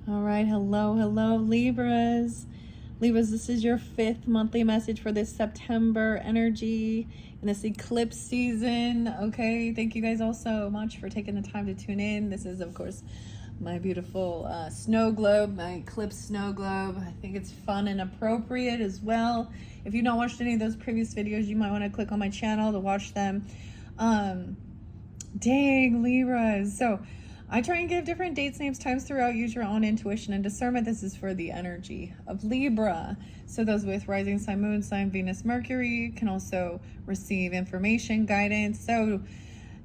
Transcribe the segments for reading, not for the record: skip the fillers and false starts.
All right, hello, Libras. Libras, this is your 5th monthly message for this September energy in this eclipse season. Okay, thank you guys all so much for taking the time to tune in. This is, of course, my beautiful snow globe, my eclipse snow globe. I think it's fun and appropriate as well. If you've not watched any of those previous videos, you might want to click on my channel to watch them. Dang, Libras. So I try and give different dates, names, times throughout. Use your own intuition and discernment. This is for the energy of Libra. So those with rising sign, moon sign, Venus, Mercury can also receive information, guidance. So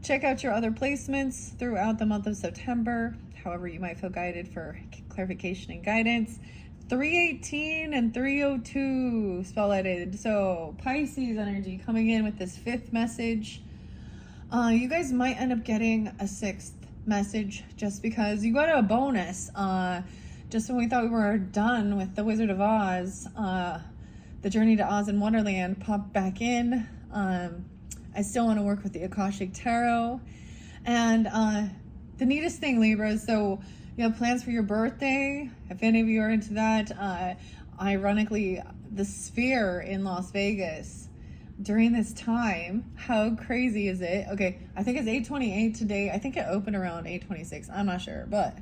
check out your other placements throughout the month of September. However, you might feel guided for clarification and guidance. 318 and 302 spotlighted. So Pisces energy coming in with this 5th message. You guys might end up getting a 6th message just because you got a bonus. Just when we thought we were done with the Wizard of Oz, the Journey to Oz and Wonderland popped back in. I still want to work with the Akashic Tarot. And the neatest thing, Libra, so you have plans for your birthday. If any of you are into that, ironically, the Sphere in Las Vegas during this time, how crazy is it? Okay, I think it's 8:28 today. I think it opened around 8:26. I'm not sure, but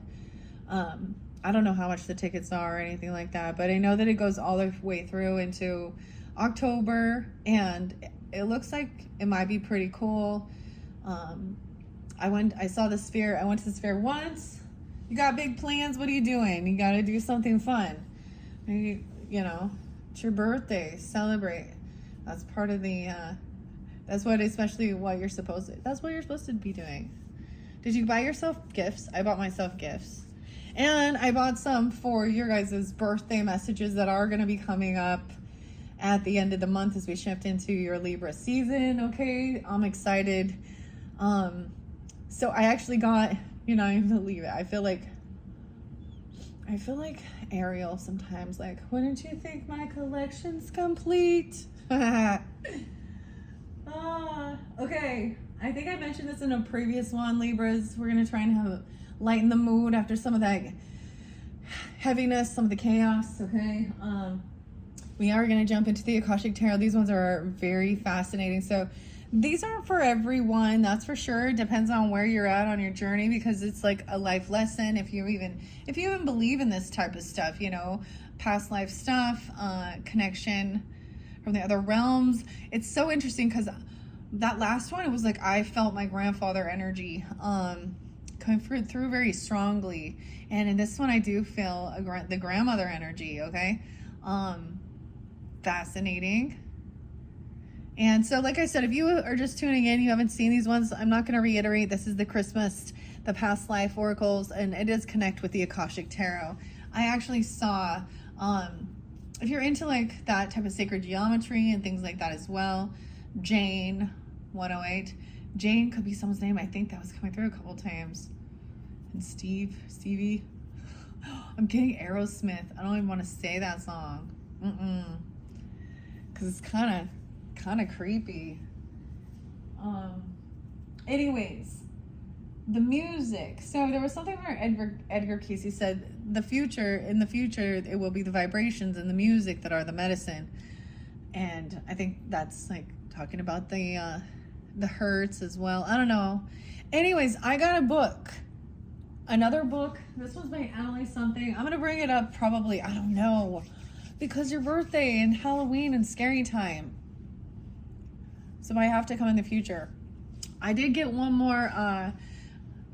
I don't know how much the tickets are or anything like that, but I know that it goes all the way through into October, and it looks like it might be pretty cool. I saw the Sphere. I went to the Sphere once. You got big plans, what are you doing? You got to do something fun. Maybe, it's your birthday, celebrate. That's part of the, that's what you're supposed to be doing. Did you buy yourself gifts? I bought myself gifts. And I bought some for your guys' birthday messages that are going to be coming up at the end of the month as we shift into your Libra season. Okay, I'm excited. So I actually got, I believe it. I feel like Ariel sometimes, like, wouldn't you think my collection's complete? Okay, I think I mentioned this in a previous one, Libras. We're going to try and lighten the mood after some of that heaviness, some of the chaos, okay? We are going to jump into the Akashic Tarot. These ones are very fascinating. So these aren't for everyone, that's for sure. Depends on where you're at on your journey, because it's like a life lesson. If you even believe in this type of stuff, past life stuff, connection from the other realms. It's so interesting because that last one, it was like I felt my grandfather energy coming through very strongly, and in this one I do feel the grandmother energy. Okay, fascinating. And so, like I said, if you are just tuning in, you haven't seen these ones, I'm not going to reiterate. This is the Christmas, the past life oracles, and it does connect with the Akashic Tarot. I actually saw, if you're into like that type of sacred geometry and things like that as well, Jane 108. Jane could be someone's name. I think that was coming through a couple times. And Stevie. I'm getting Aerosmith. I don't even want to say that song. Because it's kind of creepy. Anyways, the music. So there was something where Edgar Casey said in the future it will be the vibrations and the music that are the medicine. And I think that's like talking about the hurts as well. I don't know. Anyways, I got a book. Another book. This one's by Allie something. I'm going to bring it up probably, I don't know, because your birthday and Halloween and scary time. So I have to come in the future. I did get one more. I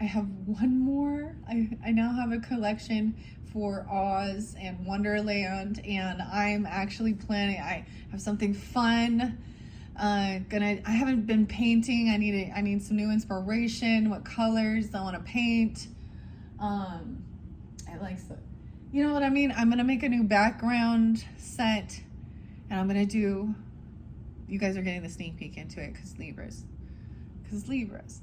have one more. I now have a collection for Oz and Wonderland, and I'm actually planning. I have something fun. I haven't been painting. I need some new inspiration. What colors I want to paint. I like so. You know what I mean? I'm gonna make a new background set, and I'm gonna do. You guys are getting the sneak peek into it because Libras.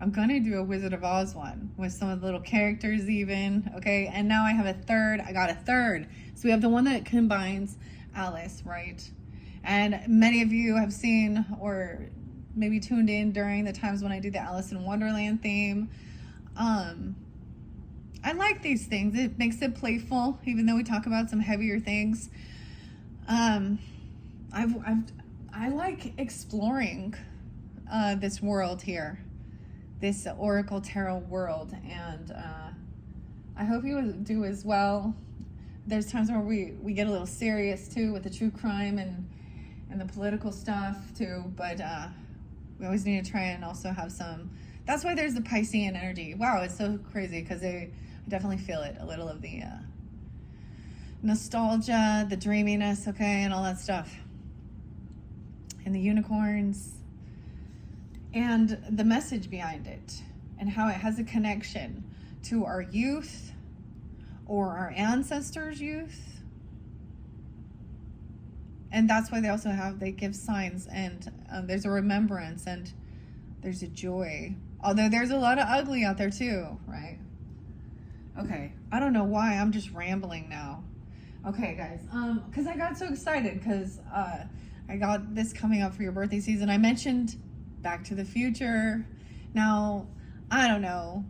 I'm gonna do a Wizard of Oz one with some of the little characters even, okay? And now I have a third. I got a third. So we have the one that combines Alice, right? And many of you have seen or maybe tuned in during the times when I do the Alice in Wonderland theme. I like these things. It makes it playful, even though we talk about some heavier things. I like exploring this world here, this Oracle Tarot world, and I hope you do as well. There's times where we get a little serious too with the true crime and the political stuff too, but we always need to try and also have some. That's why there's the Piscean energy. Wow, it's so crazy because I definitely feel it, a little of the nostalgia, the dreaminess, okay, and all that stuff. And the unicorns. And the message behind it. And how it has a connection to our youth or our ancestors' youth. And that's why they give signs. And there's a remembrance and there's a joy. Although there's a lot of ugly out there too, right? Okay, I don't know why, I'm just rambling now. Okay, guys, because I got so excited because I got this coming up for your birthday season. I mentioned Back to the Future. Now, I don't know,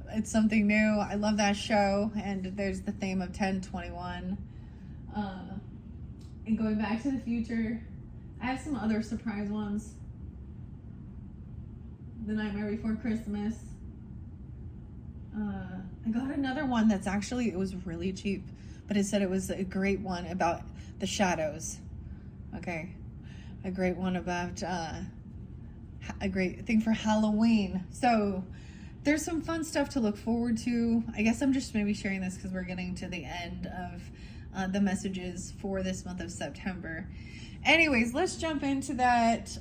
it's something new. I love that show, and there's the theme of 1021. And going back to the future, I have some other surprise ones. The Nightmare Before Christmas. I got another one that's actually, it was really cheap, but it said it was a great one about the shadows. Okay. A great one about a great thing for Halloween. So there's some fun stuff to look forward to. I guess I'm just maybe sharing this because we're getting to the end of the messages for this month of September. Anyways, let's jump into that.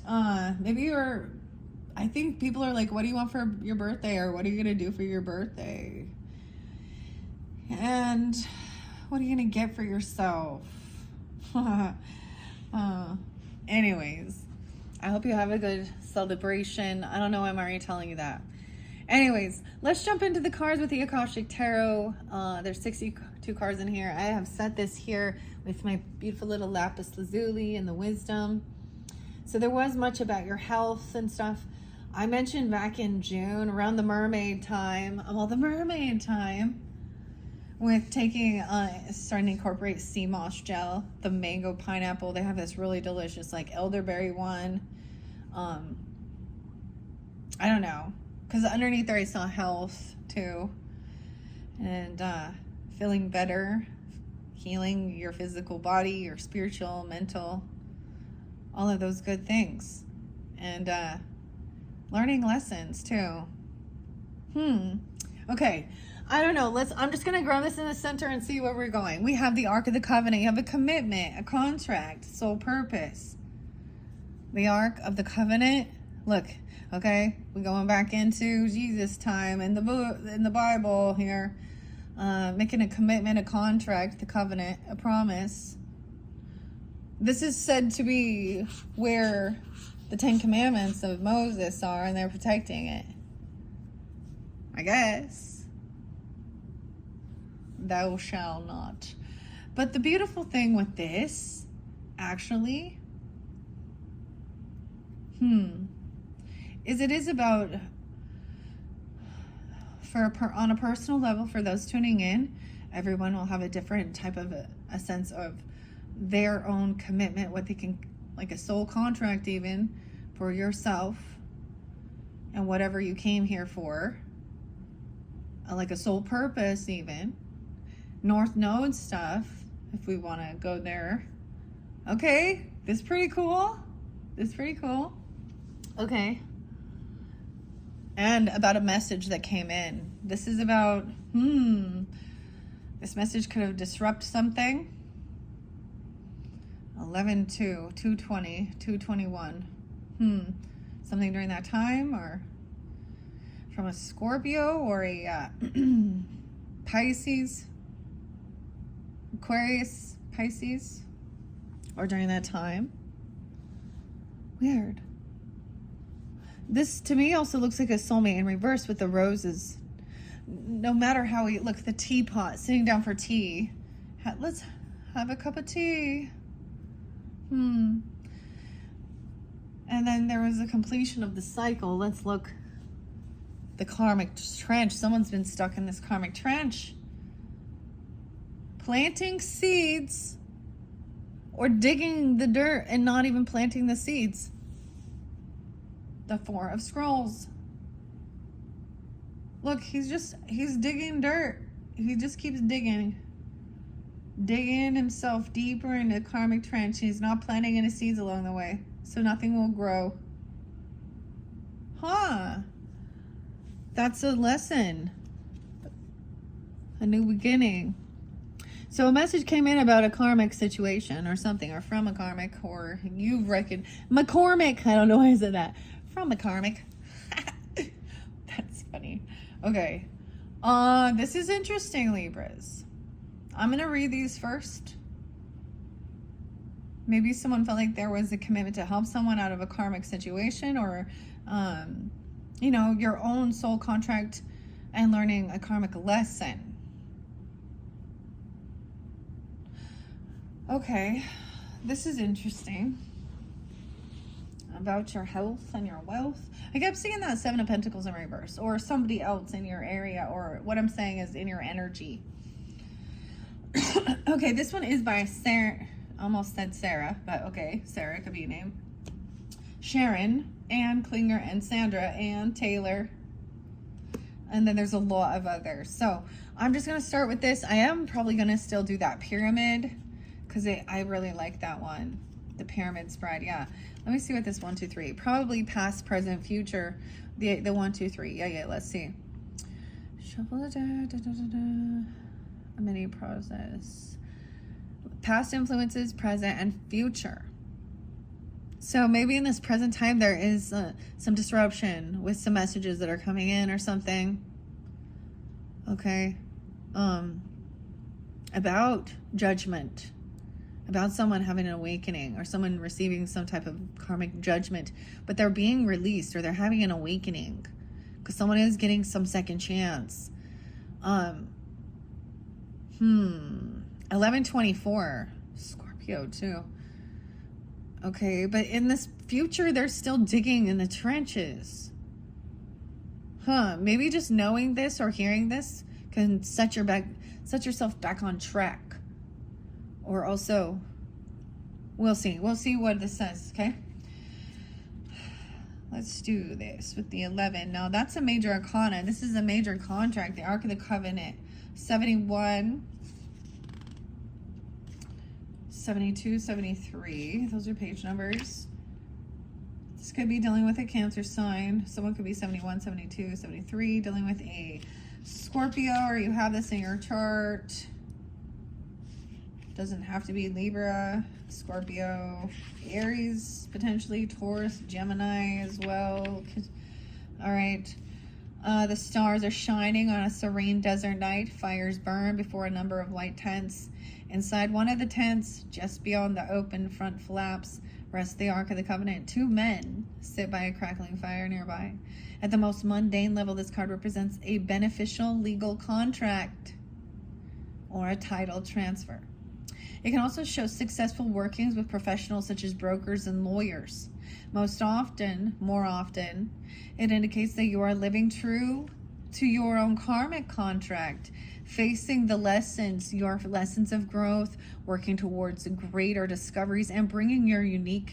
I think people are like, what do you want for your birthday? Or what are you going to do for your birthday? And what are you going to get for yourself? Anyways, I hope you have a good celebration. I don't know why I'm already telling you that. Anyways, let's jump into the cards with the Akashic Tarot. There's 62 cards in here. I have set this here with my beautiful little lapis lazuli and the wisdom. So there was much about your health and stuff. I mentioned back in June, around the mermaid time, with taking, starting to incorporate sea moss gel, the mango pineapple. They have this really delicious, like, elderberry one. I don't know, because underneath there I saw health, too. And feeling better, healing your physical body, your spiritual, mental, all of those good things. And learning lessons, too. Okay. I don't know. I'm just going to ground this in the center and see where we're going. We have the Ark of the Covenant. You have a commitment, a contract, soul purpose. The Ark of the Covenant. Look, okay, we're going back into Jesus time in the book, in the Bible here. Making a commitment, a contract, the covenant, a promise. This is said to be where the 10 Commandments of Moses are, and they're protecting it. I guess. Thou shalt not. But the beautiful thing with this, actually, is it is about, on a personal level, for those tuning in, everyone will have a different type of a sense of their own commitment, what they can, like a soul contract even, for yourself and whatever you came here for, like a soul purpose even. North Node stuff, if we want to go there. Okay, this is pretty cool. Okay. And about a message that came in. This is about, this message could have disrupted something. 11-2, 220, 221. Something during that time, or from a Scorpio or a Pisces, Aquarius, Pisces, or during that time. Weird. This to me also looks like a soulmate in reverse with the roses. No matter how we look, the teapot, sitting down for tea. Let's have a cup of tea. And then there was a completion of the cycle. Let's look the karmic trench. Someone's been stuck in this karmic trench, planting seeds or digging the dirt and not even planting the seeds. The Four of Scrolls. Look, he's digging dirt. He just keeps digging himself deeper into the karmic trench. He's not planting any seeds along the way, so nothing will grow. That's a lesson. A new beginning. So a message came in about a karmic situation or something, or from a karmic, or you've reckoned McCormick. I don't know why I said that. From a karmic. That's funny. Okay. This is interesting, Libras. I'm going to read these first. Maybe someone felt like there was a commitment to help someone out of a karmic situation, or, you know, your own soul contract and learning a karmic lesson. Okay, this is interesting. About your health and your wealth. I kept seeing that Seven of Pentacles in reverse, or somebody else in your area, or what I'm saying is in your energy. Okay, this one is by Sarah. Almost said Sarah, but okay, Sarah could be a name. Sharon, Ann Klinger, and Sandra, and Taylor. And then there's a lot of others. So I'm just going to start with this. I am probably going to still do that pyramid, because I really like that one. The pyramid spread, yeah. Let me see what this 1, 2, 3. Probably past, present, future. The 1, 2, 3. Yeah. Let's see. Shuffle a mini process. Past influences, present, and future. So maybe in this present time there is some disruption with some messages that are coming in or something. Okay. About judgment. About someone having an awakening, or someone receiving some type of karmic judgment, but they're being released, or they're having an awakening because someone is getting some second chance. 1124, Scorpio too. Okay, but in this future, they're still digging in the trenches. Maybe just knowing this or hearing this can set yourself back on track. Or also, we'll see what this says, okay? Let's do this with the 11. Now, that's a major arcana. This is a major contract, the Ark of the Covenant. 71, 72, 73. Those are page numbers. This could be dealing with a Cancer sign. Someone could be 71, 72, 73, dealing with a Scorpio, or you have this in your chart. Doesn't have to be Libra, Scorpio, Aries, potentially Taurus, Gemini as well. All right. The stars are shining on a serene desert night. Fires burn before a number of light tents. Inside one of the tents, just beyond the open front flaps, rests the Ark of the Covenant. Two men sit by a crackling fire nearby. At the most mundane level, this card represents a beneficial legal contract or a title transfer. It can also show successful workings with professionals such as brokers and lawyers. More often, it indicates that you are living true to your own karmic contract, facing the lessons, your lessons of growth, working towards greater discoveries, and bringing your unique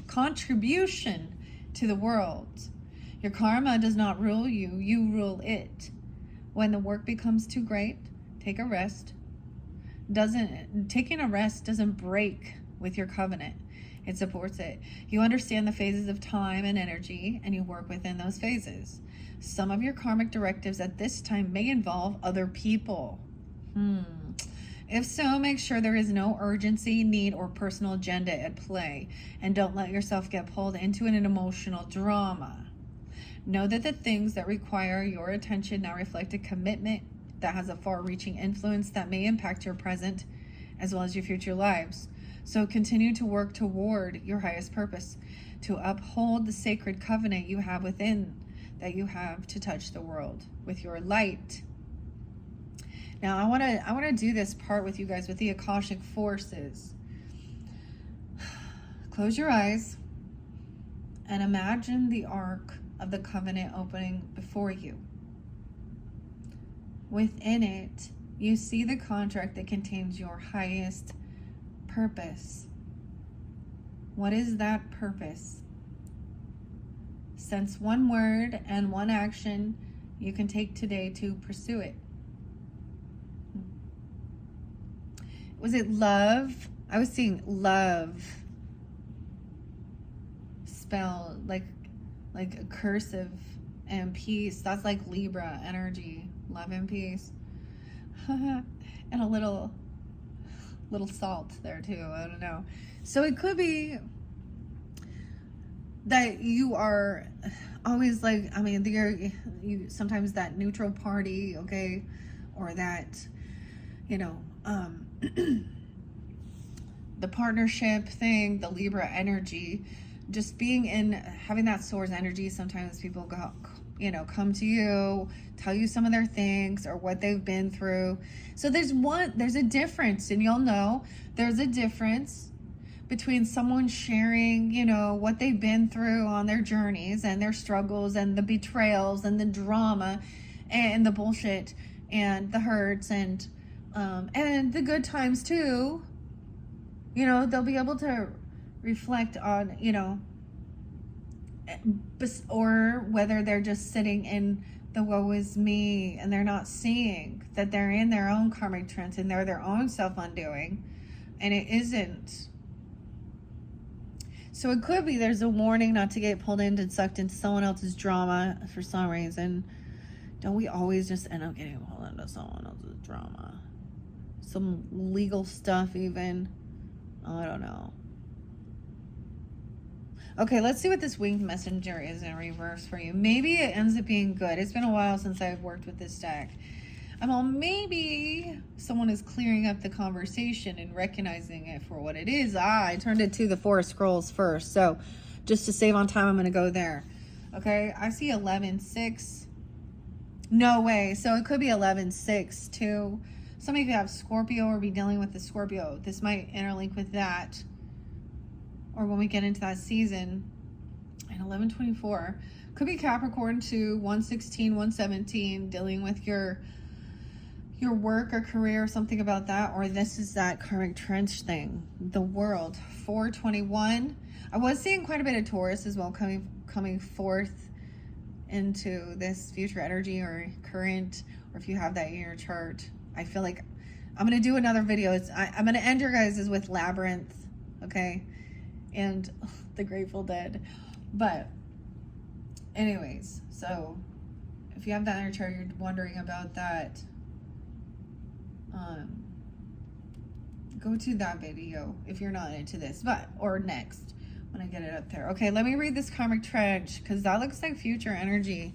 contribution to the world. Your karma does not rule you, you rule it. When the work becomes too great, take a rest. Taking a rest doesn't break with your covenant. It supports it. You understand the phases of time and energy, and you work within those phases. Some of your karmic directives at this time may involve other people. If so, make sure there is no urgency, need, or personal agenda at play, and don't let yourself get pulled into an emotional drama. Know that the things that require your attention now reflect a commitment that has a far-reaching influence that may impact your present as well as your future lives. So continue to work toward your highest purpose, to uphold the sacred covenant you have within, that you have to touch the world with your light. Now, I want to do this part with you guys with the Akashic forces. Close your eyes and imagine the Ark of the covenant opening before you. Within it, you see the contract that contains your highest purpose. What is that purpose? Sense one word and one action you can take today to pursue it. Was it love? I was seeing love spelled like a cursive, and peace. That's like Libra energy. Love and peace. And a little salt there too. I don't know. So it could be that you are always like, I mean, you sometimes that neutral party, okay, or that, you know, the partnership thing, the Libra energy, just being in, having that source energy. Sometimes people go, you know, come to you, tell you some of their things or what they've been through. So there's a difference, and you'll know there's a difference between someone sharing, you know, what they've been through on their journeys and their struggles and the betrayals and the drama and the bullshit and the hurts and the good times too. You know, they'll be able to reflect on, you know, or whether they're just sitting in the woe is me and they're not seeing that they're in their own karmic trends and they're their own self-undoing, and it isn't. So it could be there's a warning not to get pulled into and sucked into someone else's drama for some reason. Don't we always just end up getting pulled into someone else's drama? Some legal stuff even. I don't know. Okay, let's see what this winged messenger is in reverse for you. Maybe it ends up being good. It's been a while since I've worked with this deck. Maybe someone is clearing up the conversation and recognizing it for what it is. I turned it to the Four of Scrolls first. So just to save on time, I'm going to go there. Okay, I see 11-6. No way. So it could be 11-6 too. Somebody could have Scorpio or be dealing with the Scorpio. This might interlink with that. Or when we get into that season. And 11-24. Could be Capricorn too. 116, 117. Dealing with your work or career or something about that. Or this is that karmic trench thing. The world. 421. I was seeing quite a bit of Taurus as well coming forth into this future energy or current. Or if you have that in your chart. I feel like I'm going to do another video. I'm going to end your guys' with Labyrinth, okay, and the Grateful Dead. But anyways, so if you have that in your chart, you're wondering about that, go to that video if you're not into this, or next when I get it up there. Okay, let me read this karmic trench because that looks like future energy.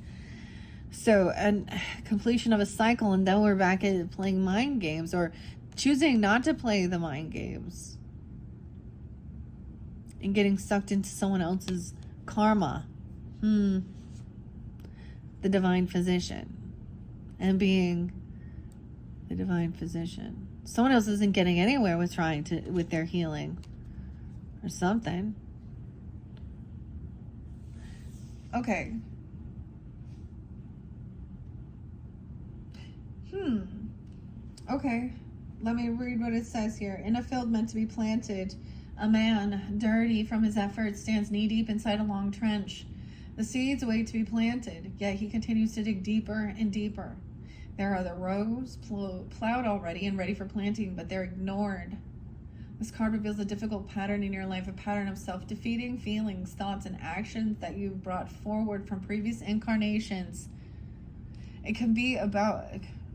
So, and completion of a cycle, and then we're back at playing mind games or choosing not to play the mind games and getting sucked into someone else's karma. The divine physician and being the divine physician. Someone else isn't getting anywhere with their healing or something. Okay. Okay, let me read what it says here. In a field meant to be planted, a man, dirty from his efforts, stands knee-deep inside a long trench. The seeds wait to be planted, yet he continues to dig deeper and deeper. There are the rows plowed already and ready for planting, but they're ignored. This card reveals a difficult pattern in your life, a pattern of self-defeating feelings, thoughts, and actions that you've brought forward from previous incarnations. It can be about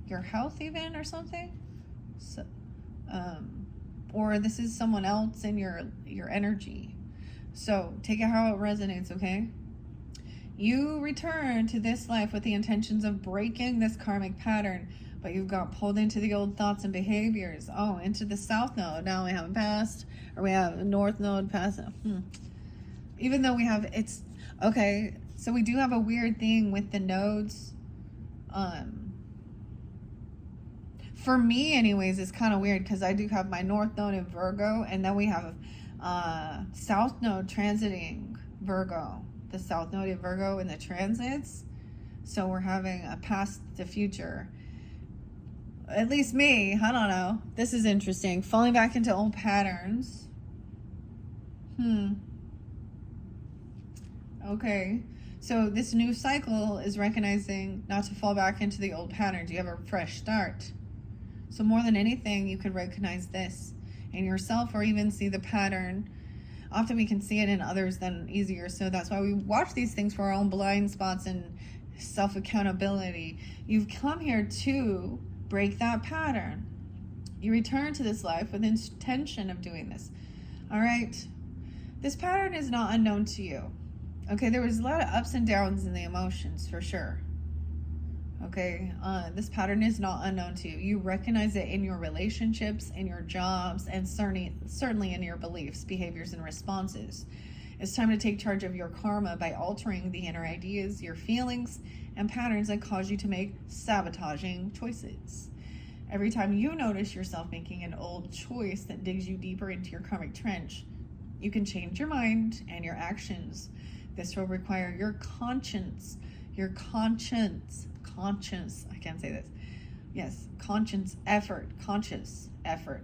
your health even or something, so or this is someone else in your energy, so take it how it resonates. Okay, you return to this life with the intentions of breaking this karmic pattern, but you've got pulled into the old thoughts and behaviors. Into the south node. Now we haven't passed, or we have a north node past. Even though we have, it's okay, so we do have a weird thing with the nodes. For me anyways, it's kind of weird because I do have my north node in Virgo, and then we have south node transiting Virgo. the South Node in Virgo in the transits. So we're having a past to future. At least me, I don't know. This is interesting. Falling back into old patterns. Okay. So this new cycle is recognizing not to fall back into the old patterns. You have a fresh start. So more than anything, you could recognize this in yourself or even see the pattern. Often we can see it in others then easier. So that's why we watch these things for our own blind spots and self-accountability. You've come here to break that pattern. You return to this life with intention of doing this. All right. This pattern is not unknown to you. Okay, there was a lot of ups and downs in the emotions for sure. Okay, this pattern is not unknown to you. You recognize it in your relationships, in your jobs, and certainly in your beliefs, behaviors, and responses. It's time to take charge of your karma by altering the inner ideas, your feelings, and patterns that cause you to make sabotaging choices. Every time you notice yourself making an old choice that digs you deeper into your karmic trench, you can change your mind and your actions. This will require your conscience, I can't say this. Yes, conscious effort,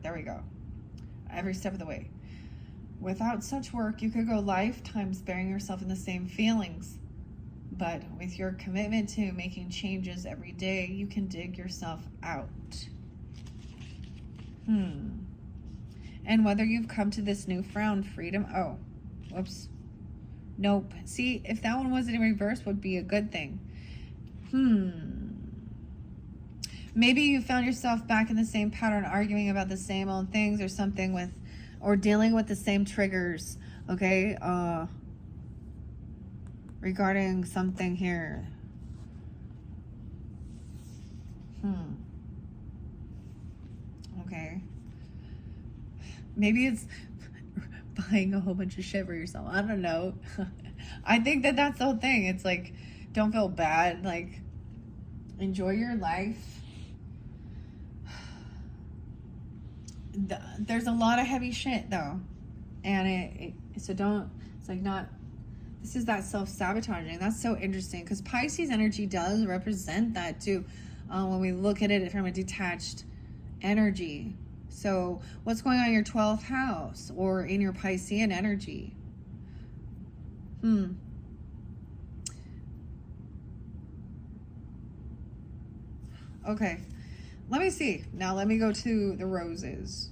there we go. Every step of the way. Without such work, you could go lifetimes burying yourself in the same feelings. But with your commitment to making changes every day, you can dig yourself out. And whether you've come to this newfound freedom, nope. See, if that one was in reverse, would be a good thing. Maybe you found yourself back in the same pattern, arguing about the same old things or something or dealing with the same triggers, okay? Regarding something here. Okay. Maybe it's buying a whole bunch of shit for yourself. I don't know. I think that's the whole thing. It's like, don't feel bad. Like, enjoy your life. There's a lot of heavy shit though. And this is that self-sabotaging. That's so interesting because Pisces energy does represent that too. When we look at it from a detached energy. So what's going on in your 12th house or in your Piscean energy? Okay, let me see. Now let me go to the roses.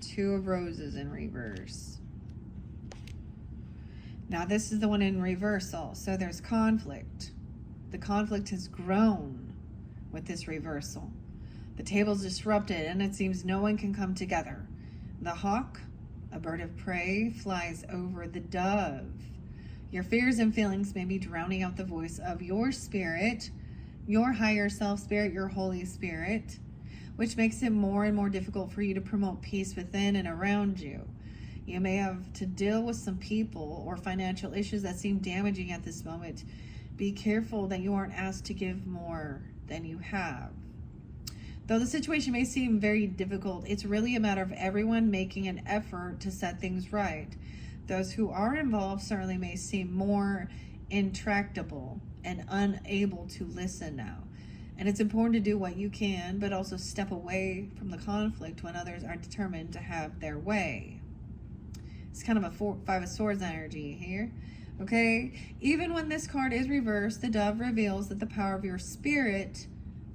2 of roses in reverse. Now this is the one in reversal. So there's conflict. The conflict has grown with this reversal. The table's disrupted and it seems no one can come together. The hawk, a bird of prey, flies over the dove. Your fears and feelings may be drowning out the voice of your spirit, your higher self spirit, your Holy Spirit, which makes it more and more difficult for you to promote peace within and around you. You may have to deal with some people or financial issues that seem damaging at this moment. Be careful that you aren't asked to give more than you have. Though the situation may seem very difficult, it's really a matter of everyone making an effort to set things right. Those who are involved certainly may seem more intractable and unable to listen now. And it's important to do what you can, but also step away from the conflict when others are determined to have their way. It's kind of a 5 of Swords energy here. Okay? Even when this card is reversed, the dove reveals that the power of your spirit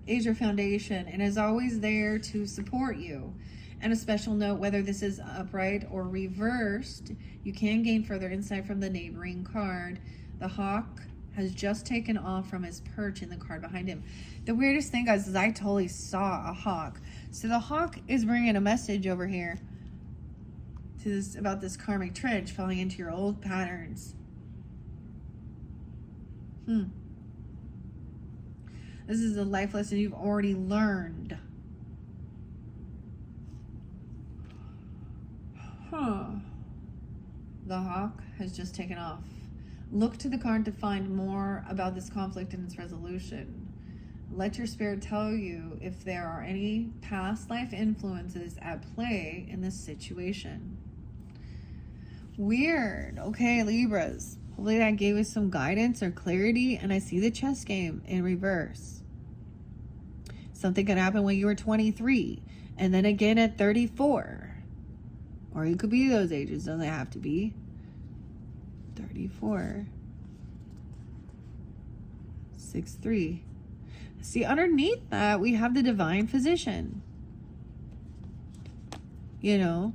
is your foundation and is always there to support you. And a special note, whether this is upright or reversed, you can gain further insight from the neighboring card. The hawk has just taken off from his perch in the card behind him. The weirdest thing, guys, is I totally saw a hawk. So the hawk is bringing a message over here to this, about this karmic trench falling into your old patterns. This is a life lesson you've already learned. The hawk has just taken off. Look to the card to find more about this conflict and its resolution. Let your spirit tell you if there are any past life influences at play in this situation. Weird. Okay, Libras. Hopefully that gave us some guidance or clarity. And I see the chess game in reverse. Something could happen when you were 23 and then again at 34. Or you could be those ages. Doesn't have to be 34. 6-3. See, underneath that, we have the divine physician. You know,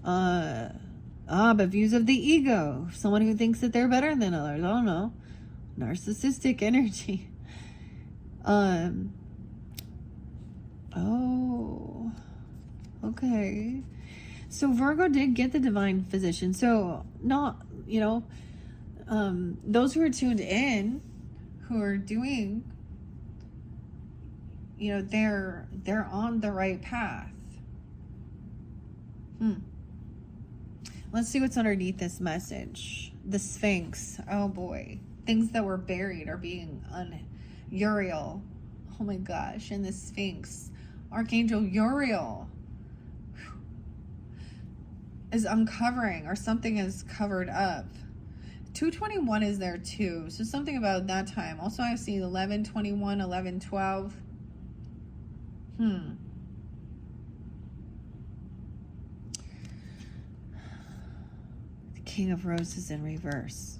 but views of the ego. Someone who thinks that they're better than others. I don't know. Narcissistic energy. Oh, okay. So Virgo did get the divine physician. So not, you know, those who are tuned in, who are doing, you know, they're on the right path. Let's see what's underneath this message. The Sphinx. Oh boy. Things that were buried are being Uriel. Oh my gosh. And the Sphinx. Archangel Uriel is uncovering, or something is covered up. 221 is there too. So something about that time. Also I see 1121, 1112. King of Roses in reverse.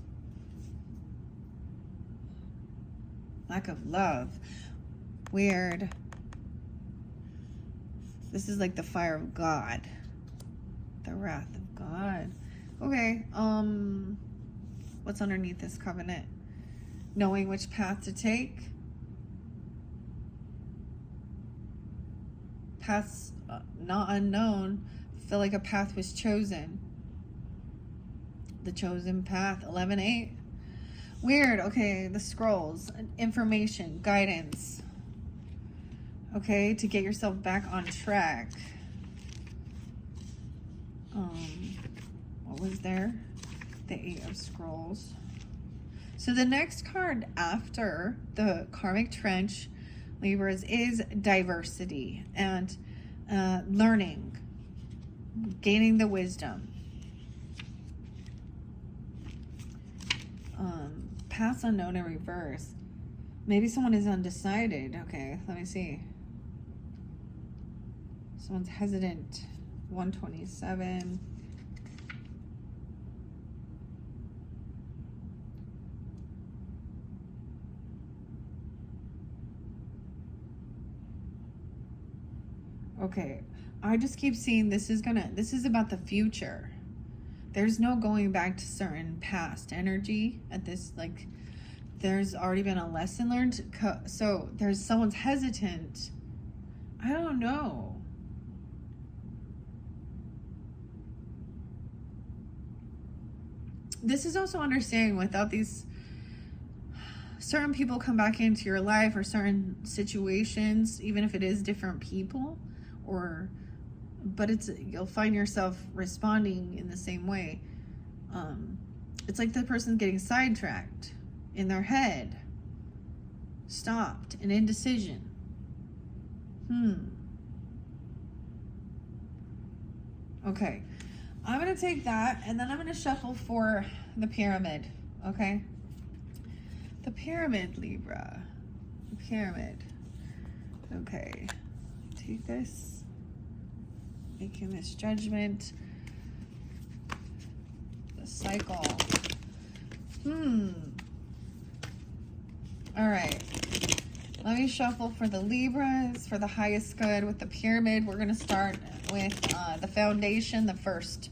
Lack of love. Weird. This is like the fire of God. The wrath of God. Okay. What's underneath this covenant? Knowing which path to take. Paths not unknown. Feel like a path was chosen. The chosen path. 11-8. Weird. Okay, the scrolls. Information. Guidance. Okay, to get yourself back on track. What was there? The 8 of Scrolls. So the next card after the Karmic Trench, Libras, is diversity and learning. Gaining the wisdom. Paths unknown in reverse. Maybe someone is undecided. Okay, let me see. Someone's hesitant. 127. Okay, I just keep seeing this is about the future. There's no going back to certain past energy at this, like, there's already been a lesson learned. So there's someone's hesitant. I don't know. This is also understanding without these certain people come back into your life, or certain situations, even if it is different people, but you'll find yourself responding in the same way. It's like the person's getting sidetracked in their head, stopped, and indecision. Okay, I'm gonna take that, and then I'm gonna shuffle for the pyramid. Okay, the pyramid, Libra. The pyramid. Okay, take this. Making this judgment. The cycle. All right. Let me shuffle for the Libras, for the highest good with the pyramid. We're going to start with the foundation, the first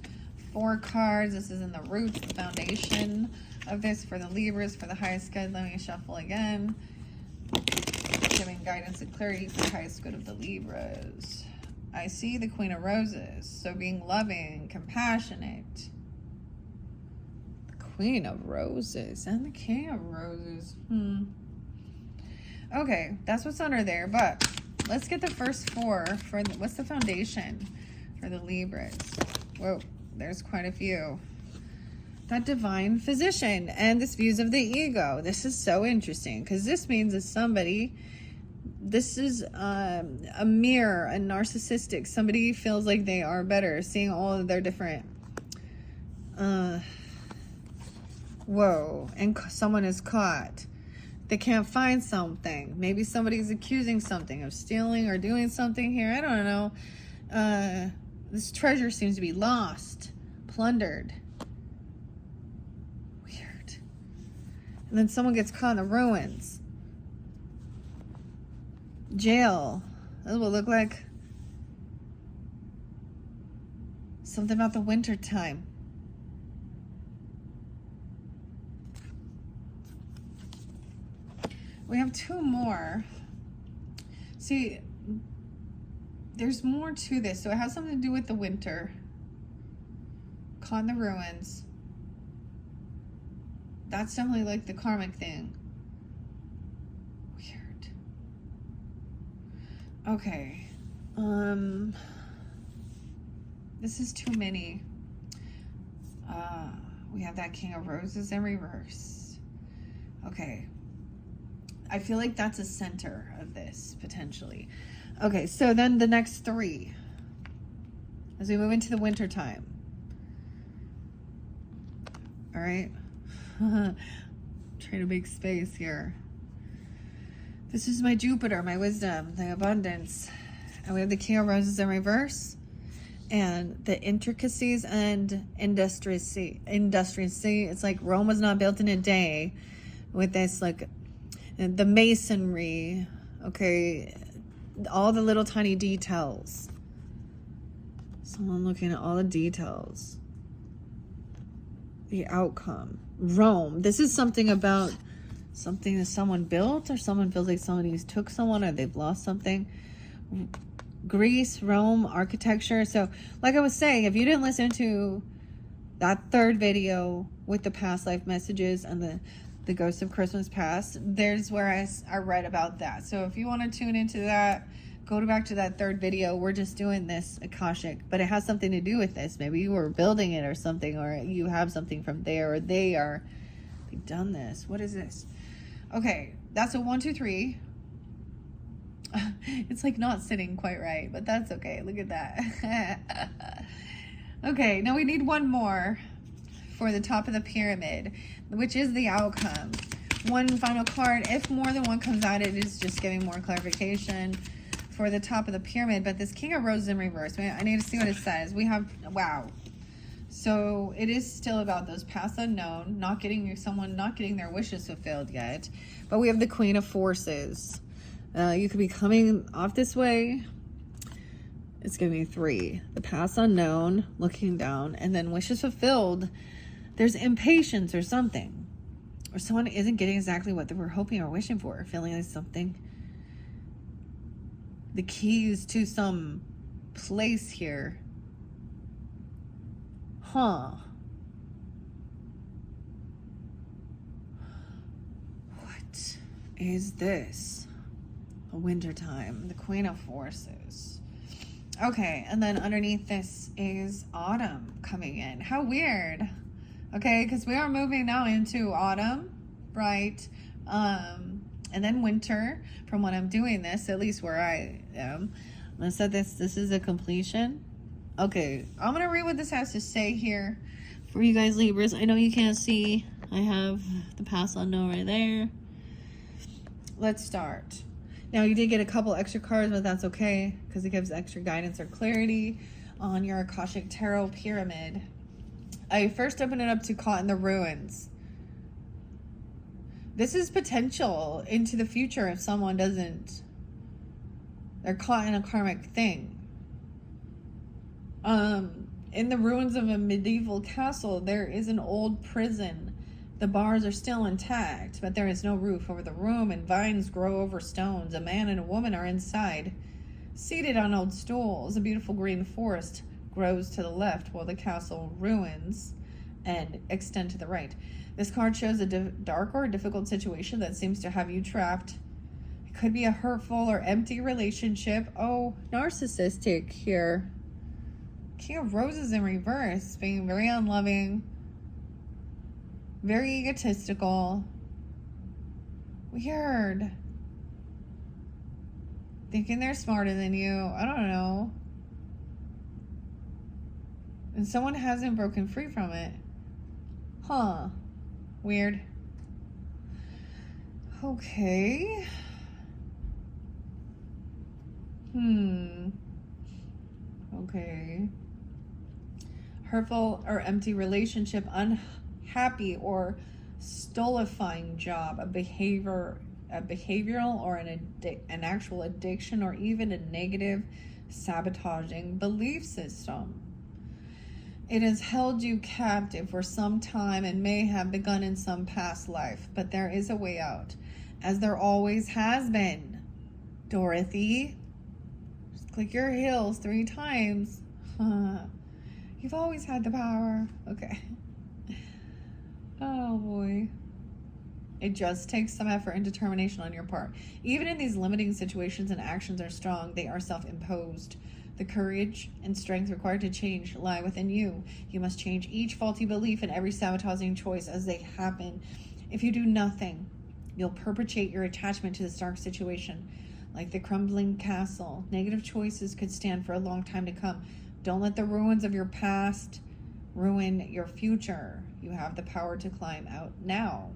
4 cards. This is in the roots, the foundation of this for the Libras, for the highest good. Let me shuffle again. Giving guidance and clarity for the highest good of the Libras. I see the Queen of Roses, so being loving, compassionate. The Queen of Roses and the King of Roses. Okay, that's what's under there, but let's get the first 4 for what's the foundation for the Libras. Whoa, there's quite a few. That divine physician and this views of the ego. This is so interesting because this means that somebody, this is a mirror, a narcissistic, somebody feels like they are better, seeing all of their different Whoa, and someone is caught. They can't find something. Maybe somebody's accusing something of stealing or doing something here. I don't know. This treasure seems to be lost, plundered. Weird. And then someone gets caught in the ruins. Jail. That will look like something about the winter time. We have two more. See, there's more to this. So it has something to do with the winter. Caught in the ruins. That's definitely like the karmic thing. Weird. Okay. This is too many. We have that King of Roses in reverse. Okay. I feel like that's a center of this, potentially. Okay, so then the next three. As we move into the winter time. All right. Trying to make space here. This is my Jupiter, my wisdom, the abundance. And we have the King of Roses in reverse. And the intricacies and industry. It's like Rome was not built in a day with this, like, the masonry, okay, all the little tiny details. So I'm looking at all the details. The outcome. Rome. This is something about something that someone built, or someone feels like somebody took someone, or they've lost something. Greece, Rome, architecture. So like I was saying, if you didn't listen to that third video with the past life messages and the Ghost of Christmas Past, there's where I read about that. So if you want to tune into that, go back to that third video. We're just doing this Akashic, but it has something to do with this. Maybe you were building it or something, or you have something from there, or they've done this. What is this? Okay, that's a 1, 2, 3. It's like not sitting quite right, but that's okay. Look at that. Okay, now we need one more for the top of the pyramid, which is the outcome. One final card. If more than one comes out, it is just giving more clarification for the top of the pyramid. But this King of Roses in reverse, I need to see what it says. We have, wow. So it is still about those past unknown, not getting their wishes fulfilled yet. But we have the Queen of Forces. You could be coming off this way. It's giving me 3. The past unknown, looking down, and then wishes fulfilled. There's impatience or something. Or someone isn't getting exactly what they were hoping or wishing for. Feeling like something. The keys to some place here. Huh. What is this? A winter time. The Queen of Forces. Okay, and then underneath this is autumn coming in. How weird. Okay, because we are moving now into autumn, right? And then winter from when I'm doing this, at least where I am. I'm going to set this is a completion. Okay, I'm going to read what this has to say here for you guys Libras. I know you can't see. I have the past unknown right there. Let's start. Now, you did get a couple extra cards, but that's okay because it gives extra guidance or clarity on your Akashic Tarot Pyramid. I first opened it up to Caught in the Ruins. This is potential into the future if someone doesn't... They're caught in a karmic thing. In the ruins of a medieval castle, there is an old prison. The bars are still intact, but there is no roof over the room, and vines grow over stones. A man and a woman are inside, seated on old stools. A beautiful green forest grows to the left, while the castle ruins and extend to the right. This card shows a dark or difficult situation that seems to have you trapped. It could be a hurtful or empty relationship. Oh, narcissistic here. King of Roses in reverse, being very unloving. Very egotistical. Weird. Thinking they're smarter than you. I don't know. And someone hasn't broken free from it. Huh. Weird. Okay. Okay. Hurtful or empty relationship, unhappy or stultifying job, a behavioral or an actual addiction, or even a negative sabotaging belief system. It has held you captive for some time and may have begun in some past life, but there is a way out, as there always has been. Dorothy, just click your heels 3 times. You've always had the power. Okay. Oh boy. It just takes some effort and determination on your part. Even in these limiting situations, and actions are strong, they are self-imposed. The courage and strength required to change lie within you. You must change each faulty belief and every sabotaging choice as they happen. If you do nothing, you'll perpetuate your attachment to this dark situation. Like the crumbling castle, negative choices could stand for a long time to come. Don't let the ruins of your past ruin your future. You have the power to climb out now.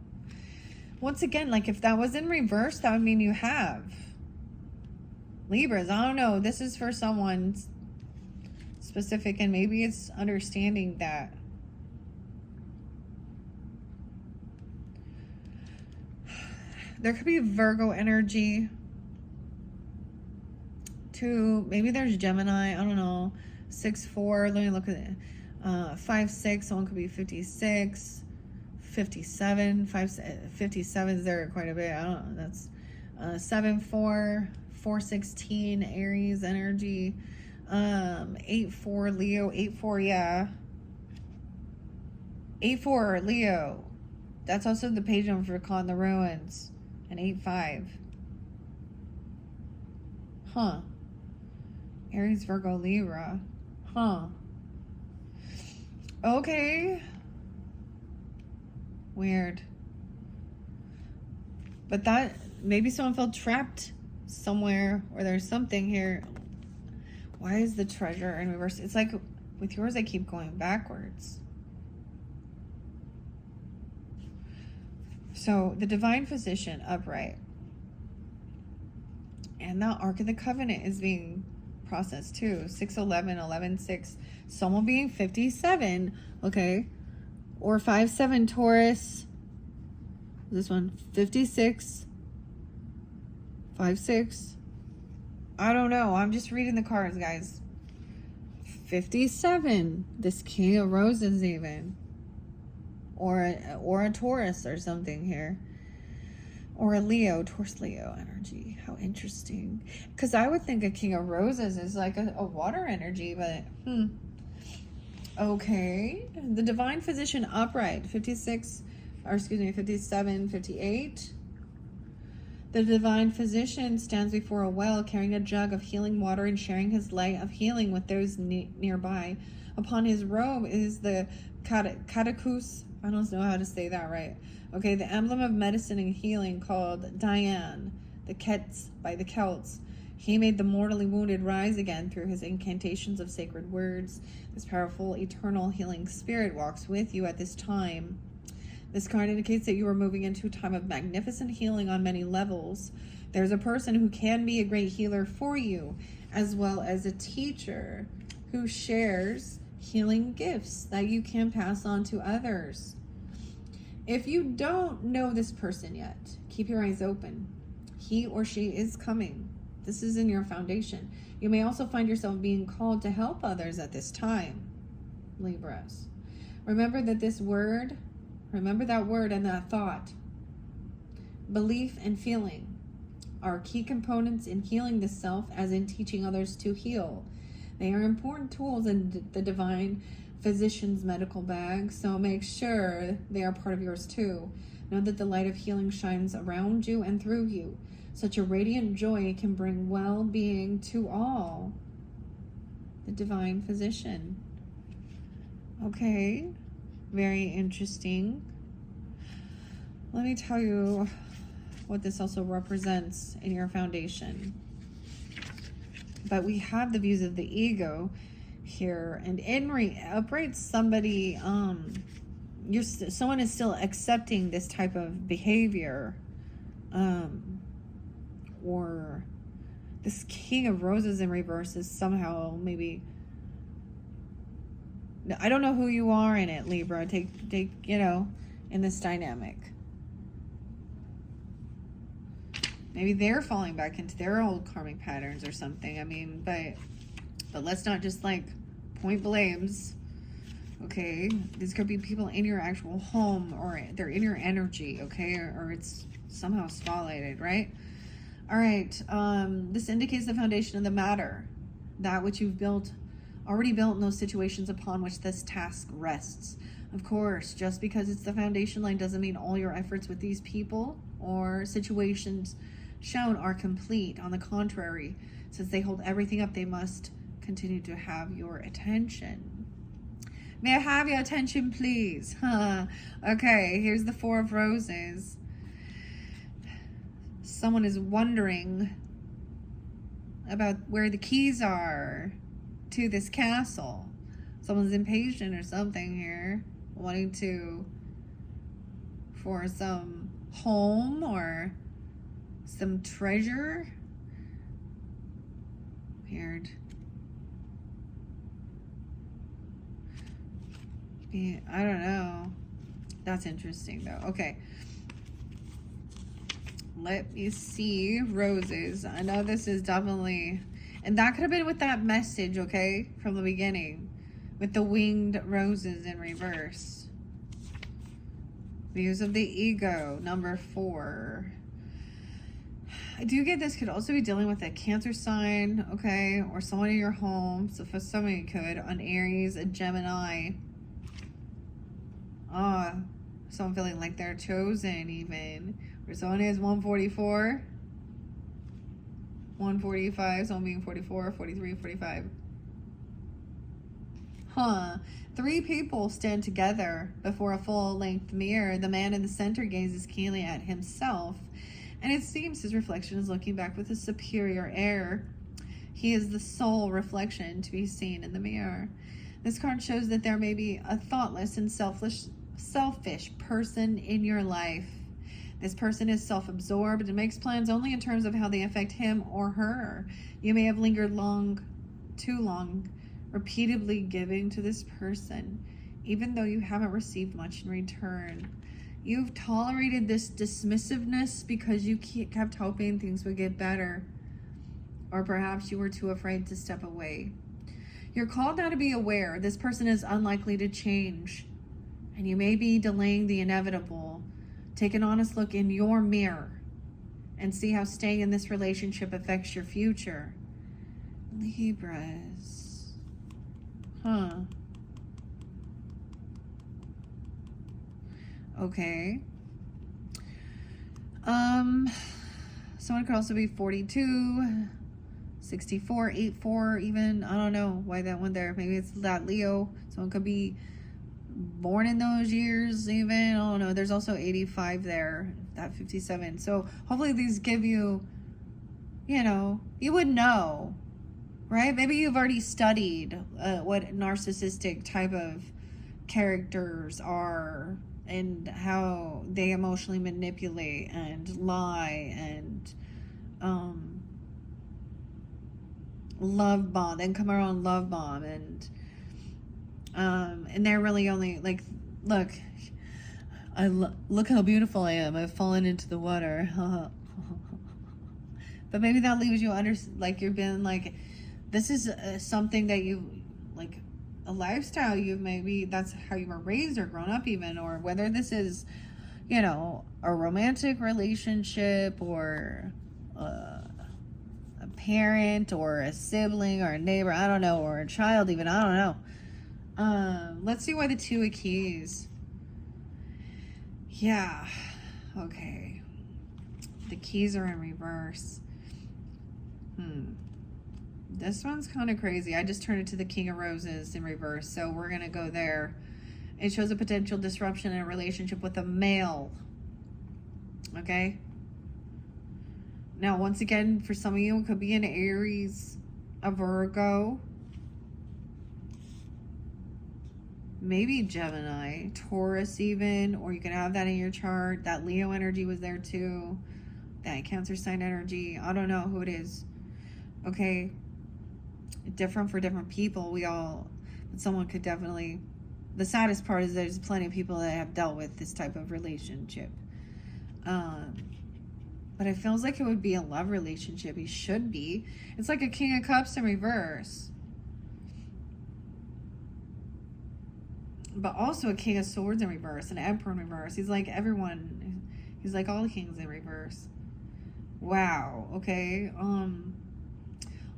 Once again, like if that was in reverse, that would mean you have. Libras, I don't know. This is for someone specific, and maybe it's understanding that there could be Virgo energy too. Maybe there's Gemini. I don't know. 6'4". Let me look at it. 5'6". Someone could be 56, 57. 57 is there quite a bit. I don't know. That's 7'4". 416 Aries energy, 8-4 Leo, 8-4, yeah, 8-4 Leo. That's also the page number for Calling the Ruins, and 8-5. Huh. Aries, Virgo, Libra. Huh. Okay. Weird. But that, maybe someone felt trapped somewhere, or there's something here. Why is the Treasure in reverse? It's like with yours, I keep going backwards. So the Divine Physician upright, and the Ark of the Covenant is being processed too. 6-11, 11-6. Someone being 57, okay, or 5-7 Taurus. This one 56. 5-6. I don't know. I'm just reading the cards, guys. 57. This King of Roses even. Or a Taurus or something here. Or a Leo. Taurus Leo energy. How interesting. Because I would think a King of Roses is like a water energy, but okay. The Divine Physician upright. 57, 58. The Divine Physician stands before a well, carrying a jug of healing water and sharing his light of healing with those nearby. Upon his robe is the catacus. I don't know how to say that right. Okay, the emblem of medicine and healing called Diane, the Kets by the Celts. He made the mortally wounded rise again through his incantations of sacred words. This powerful, eternal healing spirit walks with you at this time. This card indicates that you are moving into a time of magnificent healing on many levels. There's a person who can be a great healer for you, as well as a teacher who shares healing gifts that you can pass on to others. If you don't know this person yet, keep your eyes open. He or she is coming. This is in your foundation. You may also find yourself being called to help others at this time, Libras. Remember that word and that thought, belief and feeling, are key components in healing the self, as in teaching others to heal. They are important tools in the Divine Physician's medical bag, so make sure they are part of yours too. Know that the light of healing shines around you and through you. Such a radiant joy can bring well-being to all. The Divine Physician. Okay. Very interesting. Let me tell you what this also represents in your foundation. But we have the views of the ego here, and in upright, somebody someone is still accepting this type of behavior, or this King of Roses in reverse is somehow maybe, I don't know who you are in it, Libra. Take you know, in this dynamic. Maybe they're falling back into their old karmic patterns or something. I mean, but let's not just like point blames. Okay, these could be people in your actual home, or they're in your energy, okay, or it's somehow spotlighted, right? All right, this indicates the foundation of the matter, that which you've already built in those situations upon which this task rests. Of course, just because it's the foundation line doesn't mean all your efforts with these people or situations shown are complete. On the contrary, since they hold everything up, they must continue to have your attention. May I have your attention, please? Okay, here's the Four of Roses. Someone is wondering about where the keys are to this castle. Someone's impatient or something here, wanting for some home or some treasure. Weird. Yeah, I don't know. That's interesting though. Okay. Let me see. Roses. I know this is definitely, and that could have been with that message, okay, from the beginning, with the winged roses in reverse. Views of the ego, number 4. I do get this could also be dealing with a Cancer sign, okay, or someone in your home. So for somebody could, an Aries, a Gemini. Someone feeling like they're chosen even. Or someone is 144, 145, someone being 44, 43, 45. 3 people stand together before a full-length mirror. The man in the center gazes keenly at himself, and it seems his reflection is looking back with a superior air. He is the sole reflection to be seen in the mirror. This card shows that there may be a thoughtless and selfish person in your life. This person is self-absorbed and makes plans only in terms of how they affect him or her. You may have lingered too long, repeatedly giving to this person, even though you haven't received much in return. You've tolerated this dismissiveness because you kept hoping things would get better, or perhaps you were too afraid to step away. You're called now to be aware this person is unlikely to change, and you may be delaying the inevitable. Take an honest look in your mirror and see how staying in this relationship affects your future. Libras. Okay. Someone could also be 42, 64, 84 even. I don't know why that one there. Maybe it's that Leo. Someone could be born in those years even. I don't know. There's also 85 there, that 57. So hopefully these give you, you know, you would know, right? Maybe you've already studied what narcissistic type of characters are and how they emotionally manipulate and lie and love bomb, then come around love bomb, and they're really only like, look, look how beautiful I am. I've fallen into the water. But maybe that leaves you under, like, you've been like, this is something that you like, a lifestyle you've maybe, that's how you were raised or grown up even, or whether this is, you know, a romantic relationship or a parent or a sibling or a neighbor, I don't know, or a child even, I don't know. Let's see why the 2 of Keys. Yeah, okay. The keys are in reverse. This one's kind of crazy. I just turned it to the King of Roses in reverse, so we're gonna go there. It shows a potential disruption in a relationship with a male. Okay? Now, once again, for some of you, it could be an Aries, a Virgo. maybe Gemini, Taurus even, or you could have that in your chart. That Leo energy was there too. That Cancer sign energy. I don't know who it is. Okay. Different for different people. Someone could definitely, the saddest part is there's plenty of people that have dealt with this type of relationship. But it feels like it would be a love relationship. He should be. It's like a King of Cups in reverse. But also a King of Swords in reverse, an Emperor in reverse. He's like everyone. He's like all the kings in reverse. Wow. Okay.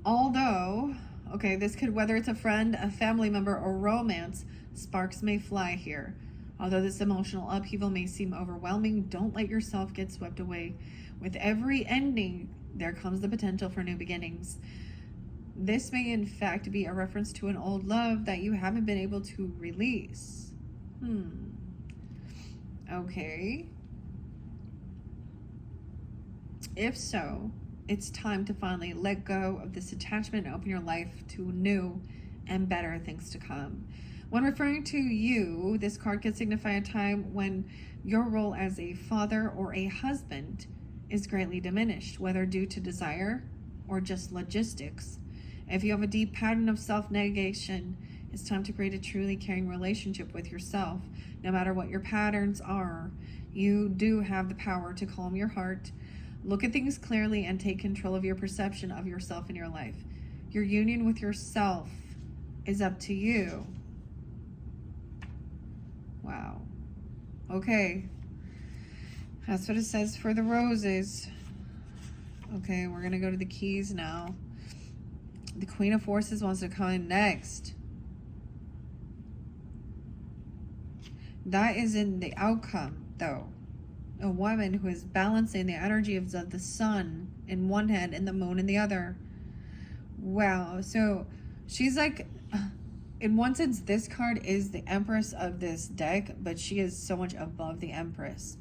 Although, okay, this could, whether it's a friend, a family member, or romance, sparks may fly here. Although this emotional upheaval may seem overwhelming, don't let yourself get swept away. With every ending, there comes the potential for new beginnings. This may in fact be a reference to an old love that you haven't been able to release. Okay. If so, it's time to finally let go of this attachment and open your life to new and better things to come. When referring to you, this card could signify a time when your role as a father or a husband is greatly diminished, whether due to desire or just logistics. If you have a deep pattern of self-negation, it's time to create a truly caring relationship with yourself. No matter what your patterns are, you do have the power to calm your heart, look at things clearly, and take control of your perception of yourself in your life. Your union with yourself is up to you. Wow. Okay. That's what it says for the roses. Okay, we're going to go to the keys now. The Queen of Forces wants to come in next. That is in the outcome, though. A woman who is balancing the energy of the sun in one hand and the moon in the other. Wow. So she's like, in one sense, this card is the Empress of this deck, but she is so much above the Empress.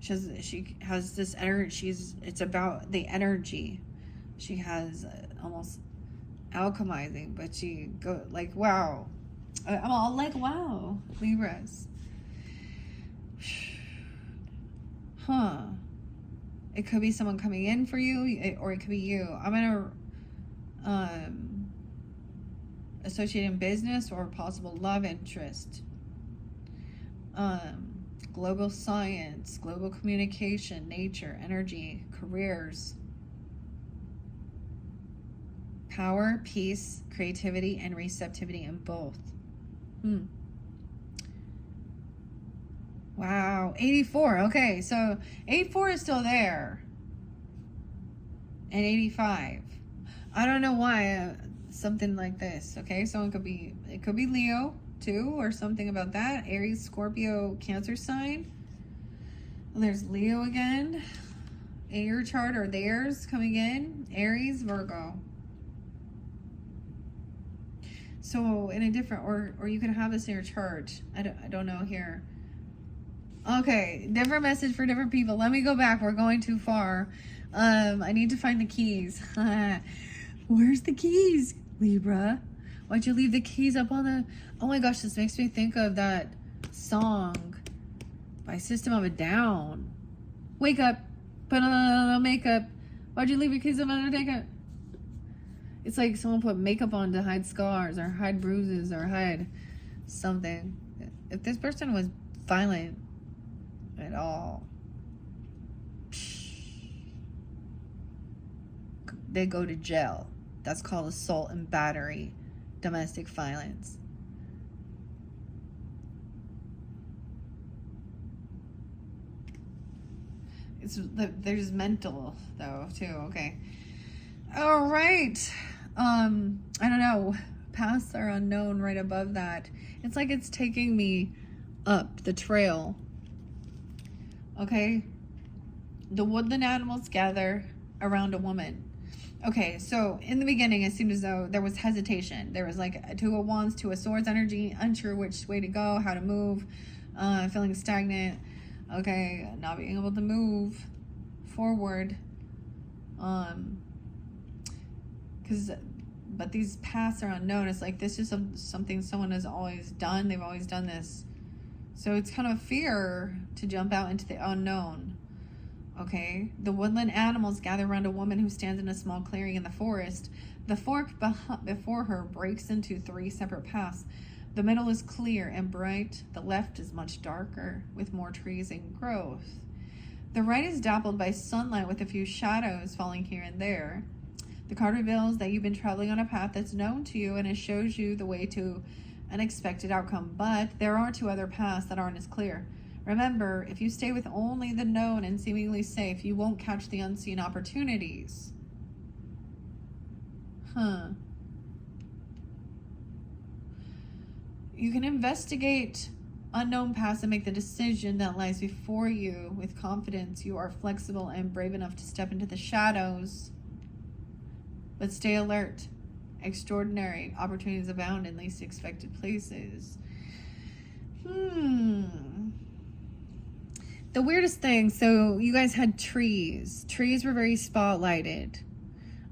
She has this energy. It's about the energy. She has almost alchemizing, but she go like, wow. I'm all like, wow, Libras. Huh. It could be someone coming in for you, or it could be you. I'm gonna associate in business or possible love interest. Global science, global communication, nature, energy, careers, power, peace, creativity, and receptivity in both. Wow, 84. Okay, so 84 is still there. And 85. I don't know why something like this. Okay, so it could be Leo too, or something about that. Aries, Scorpio, Cancer sign. There's Leo again in your chart, or theirs coming in. Aries, Virgo. So in a different, or you could have this in your chart. I don't know here. Okay, different message for different people. Let me go back. We're going too far. I need to find the keys. Where's the keys, Libra? Why'd you leave the keys up on the... Oh my gosh, this makes me think of that song by System of a Down. Wake up, put on makeup. Why'd you leave your keys up on the makeup? It's like someone put makeup on to hide scars or hide bruises or hide something. If this person was violent at all, they go to jail. That's called assault and battery, domestic violence. There's mental though too. Okay. All right. I don't know. Paths are unknown right above that. It's like it's taking me up the trail. Okay. The woodland animals gather around a woman. Okay, so in the beginning, it seemed as though there was hesitation. There was like a Two of Wands, Two of Swords energy, unsure which way to go, how to move, feeling stagnant. Okay, not being able to move forward. Because but these paths are unknown. It's like this is something someone has always done. They've always done this. So it's kind of fear to jump out into the unknown. Okay, the woodland animals gather around a woman who stands in a small clearing in the forest. The fork before her breaks into 3 separate paths. The middle is clear and bright. The left is much darker, with more trees and growth. The right is dappled by sunlight with a few shadows falling here and there. The card reveals that you've been traveling on a path that's known to you, and it shows you the way to an expected outcome. But there are 2 other paths that aren't as clear. Remember, if you stay with only the known and seemingly safe, you won't catch the unseen opportunities. You can investigate unknown paths and make the decision that lies before you with confidence. You are flexible and brave enough to step into the shadows. But stay alert. Extraordinary opportunities abound in least expected places. The weirdest thing, so you guys had trees. Trees were very spotlighted.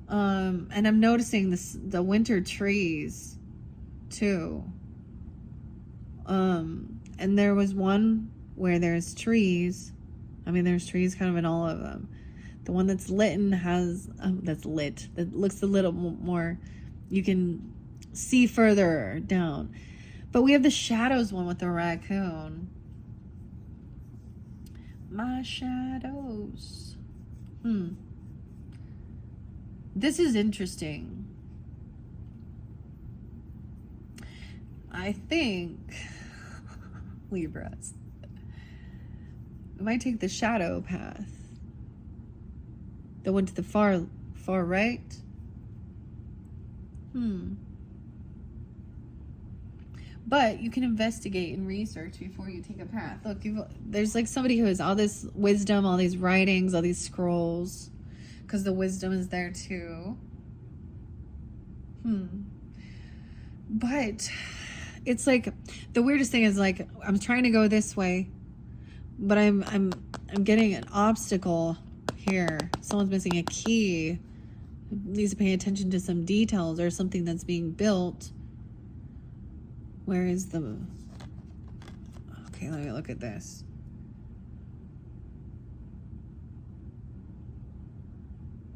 And I'm noticing the winter trees too. And there was one where there's trees. I mean, there's trees kind of in all of them. The one that's lit has, that looks a little more, you can see further down. But we have the shadows one with the raccoon. My shadows. This is interesting. I think, Libras, I might take the shadow path. The one to the far right. But you can investigate and research before you take a path. Look, there's like somebody who has all this wisdom, all these writings, all these scrolls, because the wisdom is there too. But it's like the weirdest thing is like I'm trying to go this way, but I'm getting an obstacle here. Someone's missing a key. Needs to pay attention to some details or something that's being built. Where is the... Okay, let me look at this.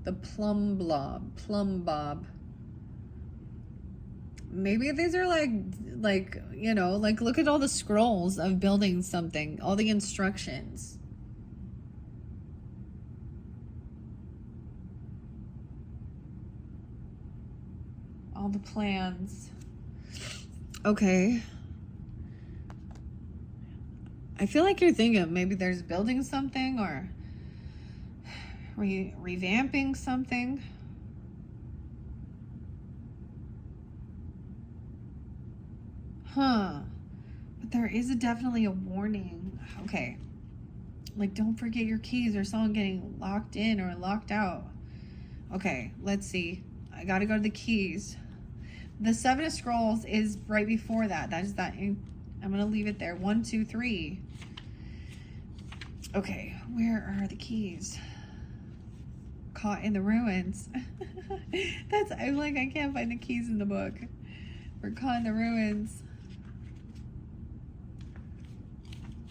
The plumb bob. Maybe these are like, you know, like look at all the scrolls of building something, all the instructions. All the plans. Okay. I feel like you're thinking maybe there's building something or revamping something. But there is definitely a warning. Okay. Like, don't forget your keys or someone getting locked in or locked out. Okay, let's see. I gotta go to the keys. The 7 of Scrolls is right before that. That is that. I'm going to leave it there. 1, 2, 3. Okay, where are the keys? Caught in the ruins. I'm like, I can't find the keys in the book. We're caught in the ruins.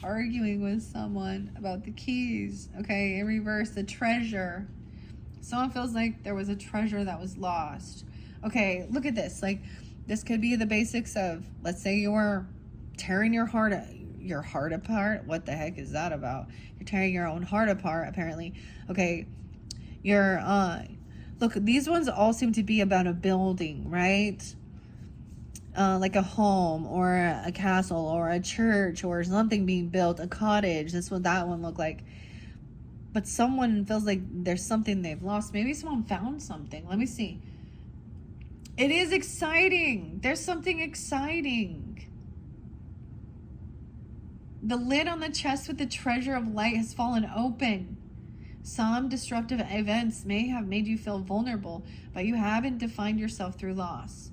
Arguing with someone about the keys. Okay, in reverse, the treasure. Someone feels like there was a treasure that was lost. Okay, look at this. Like, this could be the basics of, let's say you're tearing your heart apart. What the heck is that about? You're tearing your own heart apart, apparently. Okay, look, these ones all seem to be about a building, right? Like a home or a castle or a church or something being built, a cottage. That's what that one looked like. But someone feels like there's something they've lost. Maybe someone found something. Let me see. It is exciting. There's something exciting. The lid on the chest with the treasure of light has fallen open. Some disruptive events may have made you feel vulnerable, but you haven't defined yourself through loss.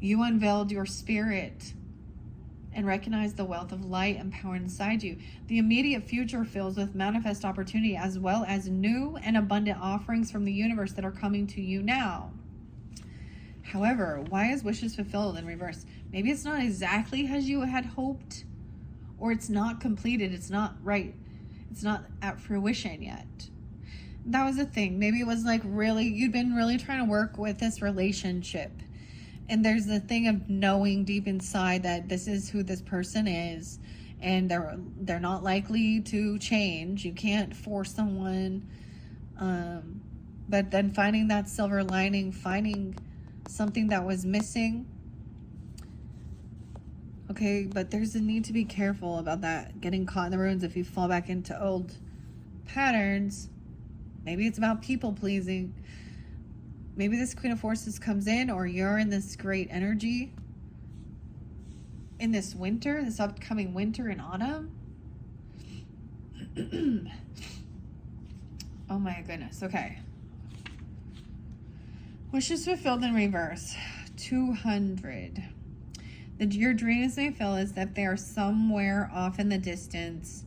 You unveiled your spirit and recognized the wealth of light and power inside you. The immediate future fills with manifest opportunity as well as new and abundant offerings from the universe that are coming to you now. However, why is wishes fulfilled in reverse? Maybe it's not exactly as you had hoped, or it's not completed. It's not right. It's not at fruition yet. That was the thing. Maybe it was like really, you'd been really trying to work with this relationship. And there's the thing of knowing deep inside that this is who this person is. And they're not likely to change. You can't force someone. But then finding that silver lining, finding something that was missing. Okay, but there's a need to be careful about that. Getting caught in the ruins if you fall back into old patterns. Maybe it's about people pleasing. Maybe this Queen of Forces comes in, or you're in this great energy in this winter, this upcoming winter and autumn. Oh my goodness. Okay. Wishes fulfilled in reverse. 200. Your dreams may feel as if they are somewhere off in the distance,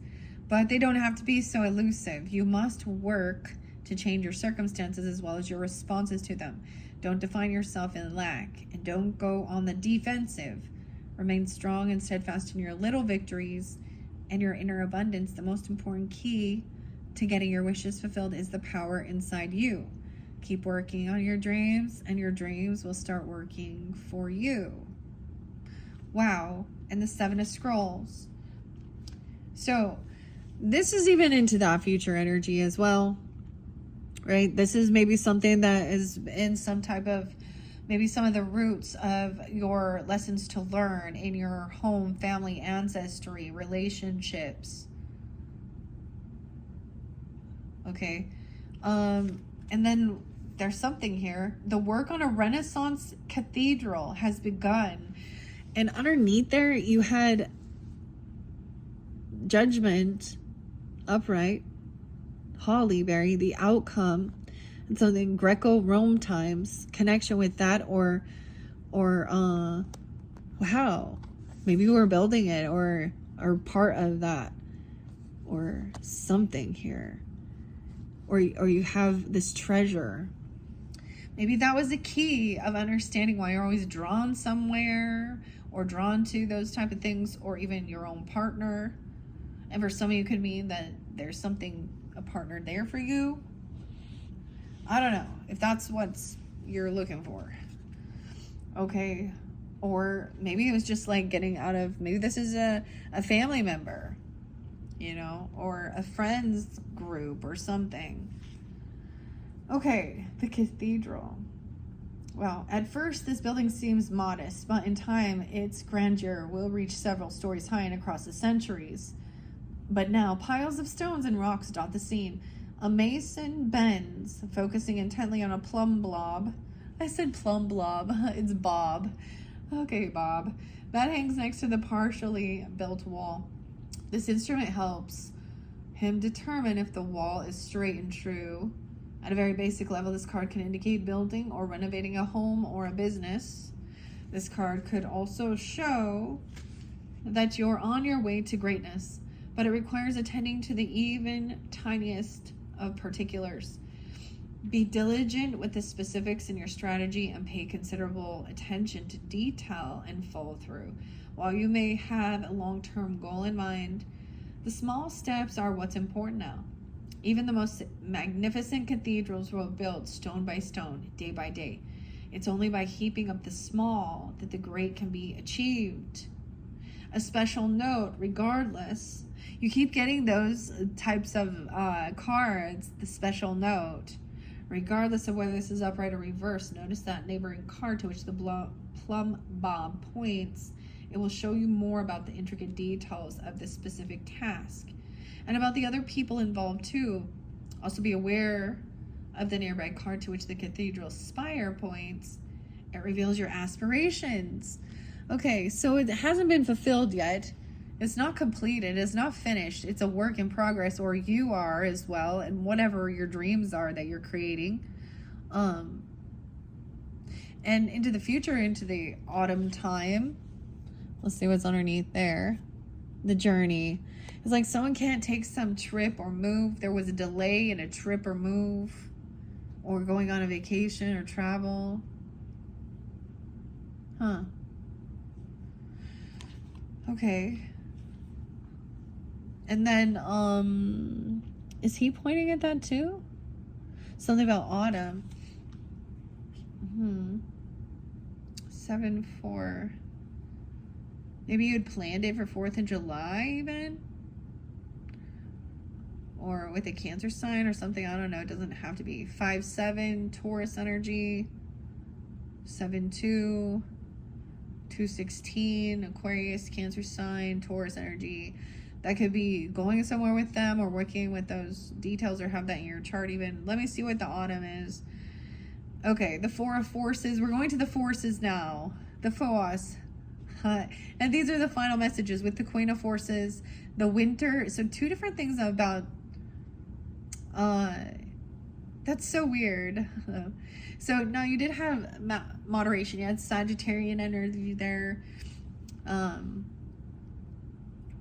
but they don't have to be so elusive. You must work to change your circumstances as well as your responses to them. Don't define yourself in lack, and don't go on the defensive. Remain strong and steadfast in your little victories and your inner abundance. The most important key to getting your wishes fulfilled is the power inside you. Keep working on your dreams, and your dreams will start working for you. Wow. And the 7 of Scrolls. So this is even into that future energy as well, right? This is maybe something that is in some type of, maybe some of the roots of your lessons to learn in your home, family, ancestry, relationships. Okay. And then there's something here. The work on a Renaissance cathedral has begun. And underneath there, you had Judgment, upright, Holly Berry, the outcome, and something Greco-Rome times, connection with that, or wow, maybe you were building it, or part of that, or something here, or you have this treasure. Maybe that was the key of understanding why you're always drawn somewhere, or drawn to those type of things, or even your own partner. And for some of you, it could mean that there's something, a partner there for you. I don't know if that's what you're looking for. Okay. Or maybe it was just like getting out of, maybe this is a family member, you know, or a friend's group or something. Okay, the cathedral. Well, at first this building seems modest, but in time its grandeur will reach several stories high and across the centuries. But now piles of stones and rocks dot the scene. A mason bends, focusing intently on a plumb blob. I said plumb blob. It's Bob. Okay, Bob. That hangs next to the partially built wall. This instrument helps him determine if the wall is straight and true. At a very basic level, this card can indicate building or renovating a home or a business. This card could also show that you're on your way to greatness, but it requires attending to the even tiniest of particulars. Be diligent with the specifics in your strategy and pay considerable attention to detail and follow through. While you may have a long-term goal in mind, the small steps are what's important now. Even the most magnificent cathedrals were built stone by stone, day by day. It's only by heaping up the small that the great can be achieved. A special note, regardless, you keep getting those types of cards, the special note, regardless of whether this is upright or reversed. Notice that neighboring card to which the plumb bob points. It will show you more about the intricate details of this specific task and about the other people involved too. Also be aware of the nearby card to which the cathedral spire points. It reveals your aspirations. Okay, so it hasn't been fulfilled yet. It's not completed. It's not finished. It's a work in progress, or you are as well, and whatever your dreams are that you're creating. And into the future, into the autumn time. Let's see what's underneath there. The journey. It's like someone can't take some trip or move. There was a delay in a trip or move, or going on a vacation or travel. Huh. Okay. And then, is he pointing at that too? Something about autumn. 7-4. Maybe you had planned it for 4th of July even? Or with a Cancer sign or something. I don't know. It doesn't have to be. 5-7, Taurus energy. 7-2. 2-16, Aquarius, Cancer sign, Taurus energy. That could be going somewhere with them or working with those details or have that in your chart even. Let me see what the autumn is. Okay, the 4 of Forces. We're going to the Forces now. The Force. And these are the final messages with the Queen of Forces. The Winter. So 2 different things about... that's so weird. So now you did have moderation. You had Sagittarian energy there.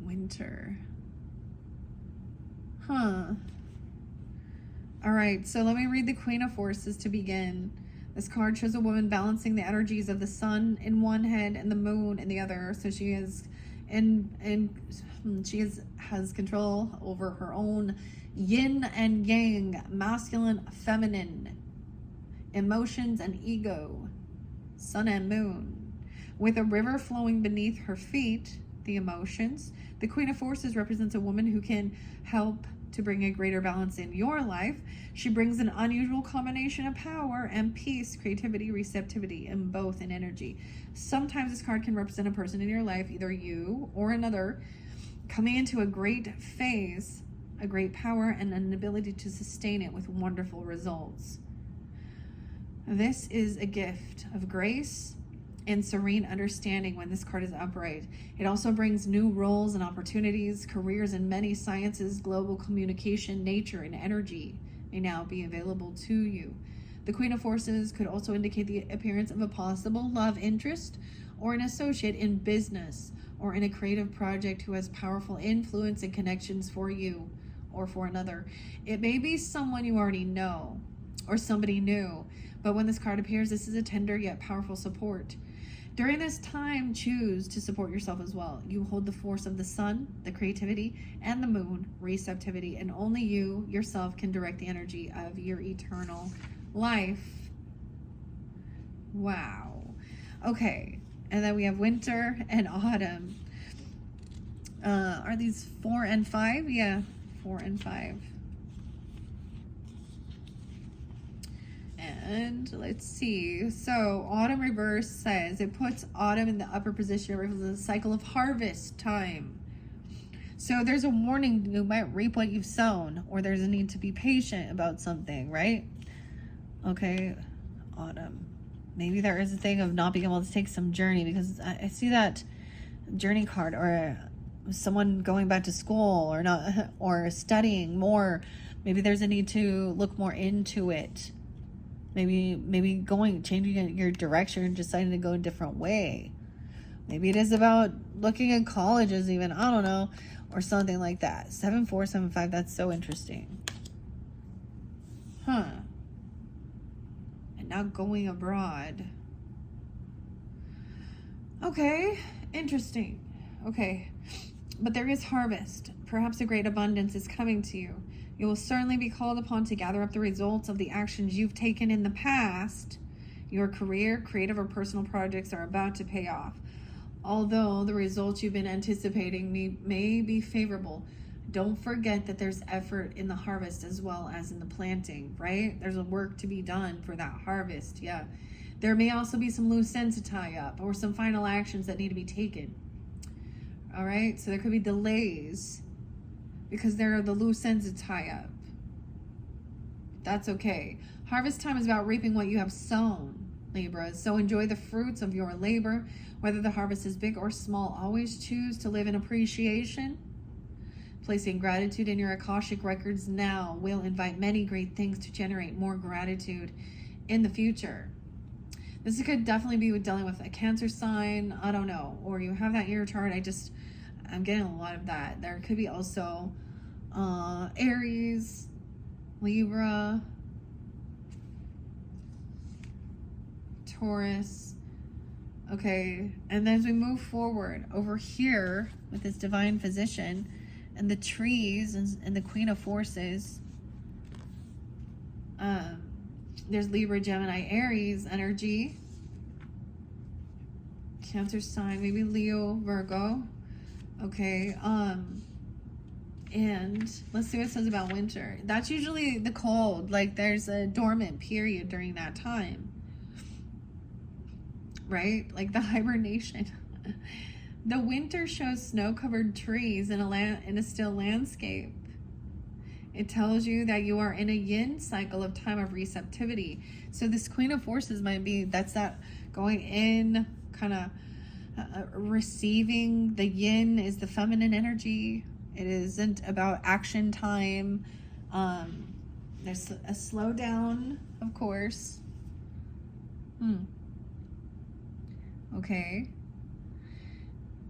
Winter. All right, so let me read the Queen of Forces to begin. This card shows a woman balancing the energies of the sun in one hand and the moon in the other. So she is has control over her own yin and yang, masculine, feminine, emotions and ego, sun and moon. With a river flowing beneath her feet, the emotions, the Queen of Forces represents a woman who can help to bring a greater balance in your life. She brings an unusual combination of power and peace, creativity, receptivity, and both in energy. Sometimes this card can represent a person in your life, either you or another, coming into a great phase, a great power, and an ability to sustain it with wonderful results. This is a gift of grace and serene understanding when this card is upright. It also brings new roles and opportunities. Careers in many sciences, global communication, nature, and energy may now be available to you. The Queen of Forces could also indicate the appearance of a possible love interest or an associate in business or in a creative project who has powerful influence and connections for you or for another. It may be someone you already know or somebody new, but when this card appears, this is a tender yet powerful support. During this time, choose to support yourself as well. You hold the force of the sun, the creativity, and the moon, receptivity, and only you yourself can direct the energy of your eternal life. Wow. Okay, and then we have winter and autumn. Are these 4 and 5? Yeah, 4 and 5. And let's see. So autumn reverse says it puts autumn in the upper position. It represents a cycle of harvest time. So there's a warning: you might reap what you've sown, or there's a need to be patient about something, right? Okay, autumn. Maybe there is a thing of not being able to take some journey, because I see that journey card, or someone going back to school or not, or studying more. Maybe there's a need to look more into it. Maybe changing your direction and deciding to go a different way. Maybe it is about looking at colleges even, I don't know, or something like that. 7-4, 7-5, that's so interesting. And now going abroad. Okay, interesting. Okay, but there is harvest. Perhaps a great abundance is coming to you. You will certainly be called upon to gather up the results of the actions you've taken in the past. Your career, creative, or personal projects are about to pay off. Although the results you've been anticipating may be favorable, don't forget that there's effort in the harvest as well as in the planting, right? There's a work to be done for that harvest, yeah. There may also be some loose ends to tie up or some final actions that need to be taken. All right, so there could be delays because there are the loose ends to tie up. That's okay. Harvest time is about reaping what you have sown, Libra. So enjoy the fruits of your labor. Whether the harvest is big or small, always choose to live in appreciation. Placing gratitude in your Akashic records now will invite many great things to generate more gratitude in the future. This could definitely be with dealing with a Cancer sign, I don't know, or you have that in your chart. I'm getting a lot of that. There could be also Aries, Libra, Taurus, Okay, and as we move forward over here with this divine physician and the trees and the Queen of Forces, there's Libra, Gemini, Aries energy, Cancer sign, maybe Leo, Virgo. Okay, and let's see what it says about winter. That's usually the cold, like there's a dormant period during that time. Right? Like the hibernation. The winter shows snow-covered trees in a still landscape. It tells you that you are in a yin cycle of time of receptivity. So this Queen of Forces might be, that's that going in, kind of receiving. The yin is the feminine energy. It isn't about action time. There's a slowdown, of course. Okay.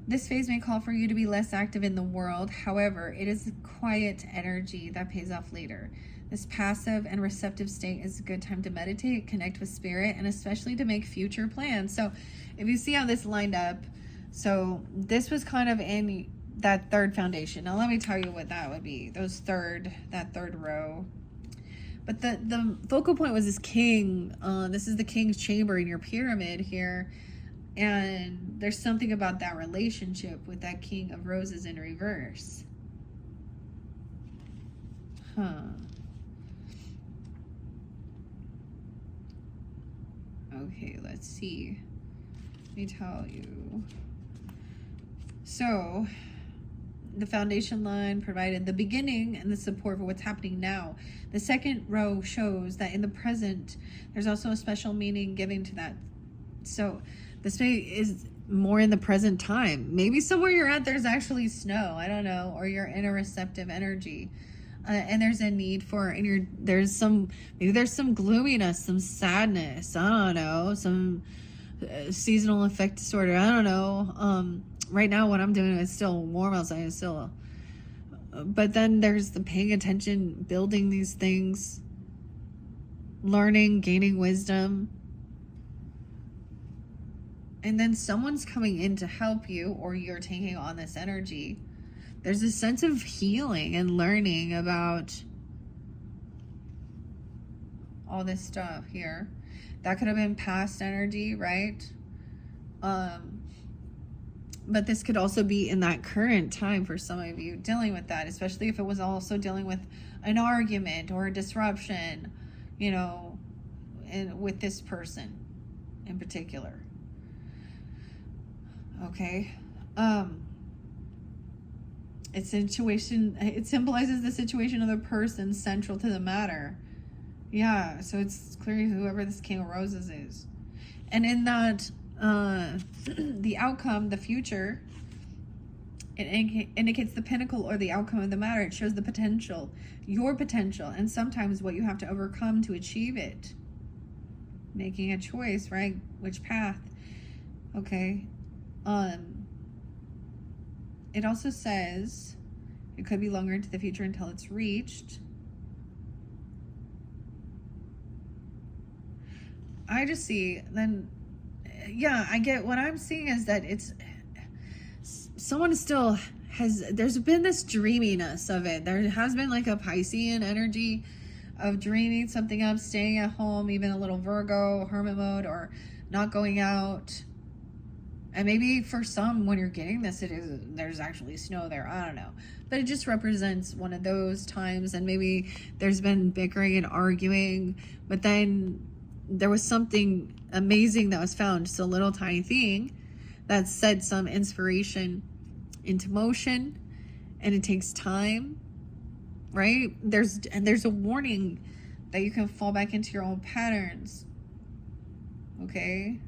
This phase may call for you to be less active in the world. However, it is a quiet energy that pays off later. This passive and receptive state is a good time to meditate, connect with spirit, and especially to make future plans. So if you see how this lined up, so this was kind of in that third foundation. Now let me tell you what that would be. That third row. But the focal point was this king. This is the king's chamber in your pyramid here. And there's something about that relationship with that King of Roses in reverse. Okay, let's see. Let me tell you. So, the foundation line provided the beginning and the support for what's happening now. The second row shows that in the present, there's also a special meaning given to that. So, this is more in the present time. Maybe somewhere you're at, there's actually snow. I don't know. Or you're in a receptive energy. And there's a need for, maybe there's some gloominess, some sadness. I don't know. Some seasonal effect disorder. I don't know. Right now, what I'm doing is still warm outside. It's still, but then there's the paying attention, building these things, learning, gaining wisdom. And then someone's coming in to help you, or you're taking on this energy. There's a sense of healing and learning about all this stuff here. That could have been past energy, right? But this could also be in that current time for some of you dealing with that, especially if it was also dealing with an argument or a disruption, and with this person in particular. Okay. It symbolizes the situation of the person central to the matter. Yeah, so it's clearly whoever this King of Roses is. And in that, the outcome, the future, it indicates the pinnacle or the outcome of the matter. It shows the potential, your potential, and sometimes what you have to overcome to achieve it. Making a choice, right? Which path? Okay. It also says it could be longer into the future until it's reached. I just see then, yeah, I get what I'm seeing is that it's someone still there's been this dreaminess of it. There has been like a Piscean energy of dreaming something up, staying at home, even a little Virgo, hermit mode, or not going out. And maybe for some, when you're getting this, there's actually snow there. I don't know. But it just represents one of those times. And maybe there's been bickering and arguing. But then there was something amazing that was found. Just a little tiny thing that set some inspiration into motion. And it takes time, right? There's a warning that you can fall back into your own patterns. Okay?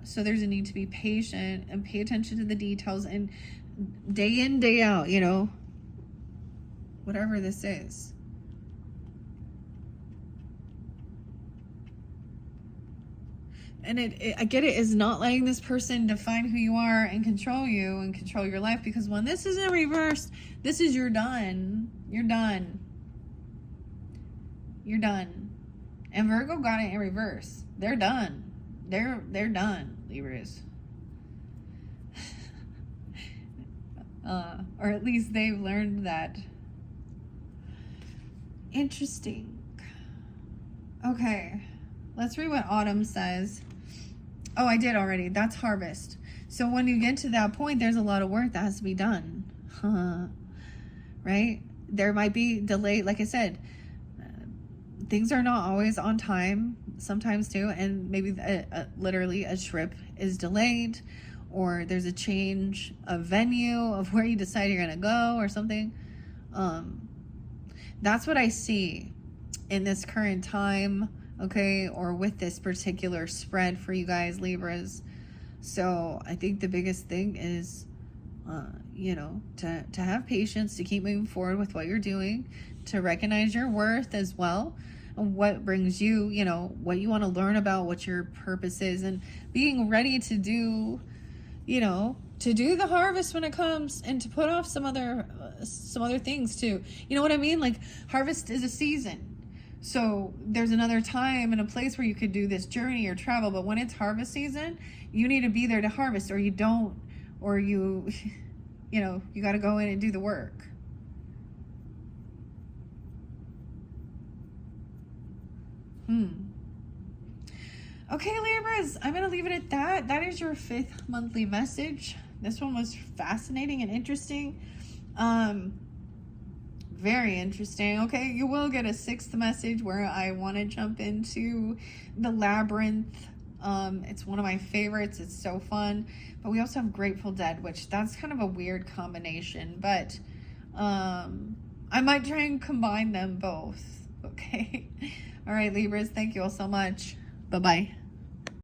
So there's a need to be patient and pay attention to the details, and day in, day out, whatever this is. And I get it is not letting this person define who you are and control you and control your life, because when this is in reverse, this is you're done. You're done. You're done. And Virgo got it in reverse. They're done. They're done, Libras. Or at least they've learned that. Interesting. Okay, let's read what Autumn says. Oh, I did already. That's harvest. So when you get to that point, there's a lot of work that has to be done. Right? There might be delay. Like I said, things are not always on time, sometimes too. And maybe literally a trip is delayed, or there's a change of venue of where you decide you're going to go or something. That's what I see in this current time, okay, or with this particular spread for you guys, Libras. So I think the biggest thing is, you know, to have patience, to keep moving forward with what you're doing, to recognize your worth as well, and what brings you, you know, what you want to learn about, what your purpose is, and being ready to do, you know, to do the harvest when it comes, and to put off some other things too. You know what I mean? Like, harvest is a season. So there's another time and a place where you could do this journey or travel, but when it's harvest season, you need to be there to harvest, or you don't, or you know, you got to go in and do the work. Okay, Libras, I'm going to leave it at that. That is your 5th monthly message. This one was fascinating and interesting. Very interesting. Okay, you will get a 6th message where I want to jump into the labyrinth. It's one of my favorites. It's so fun. But we also have Grateful Dead, which that's kind of a weird combination. But I might try and combine them both. Okay. All right, Libras, thank you all so much. Bye-bye.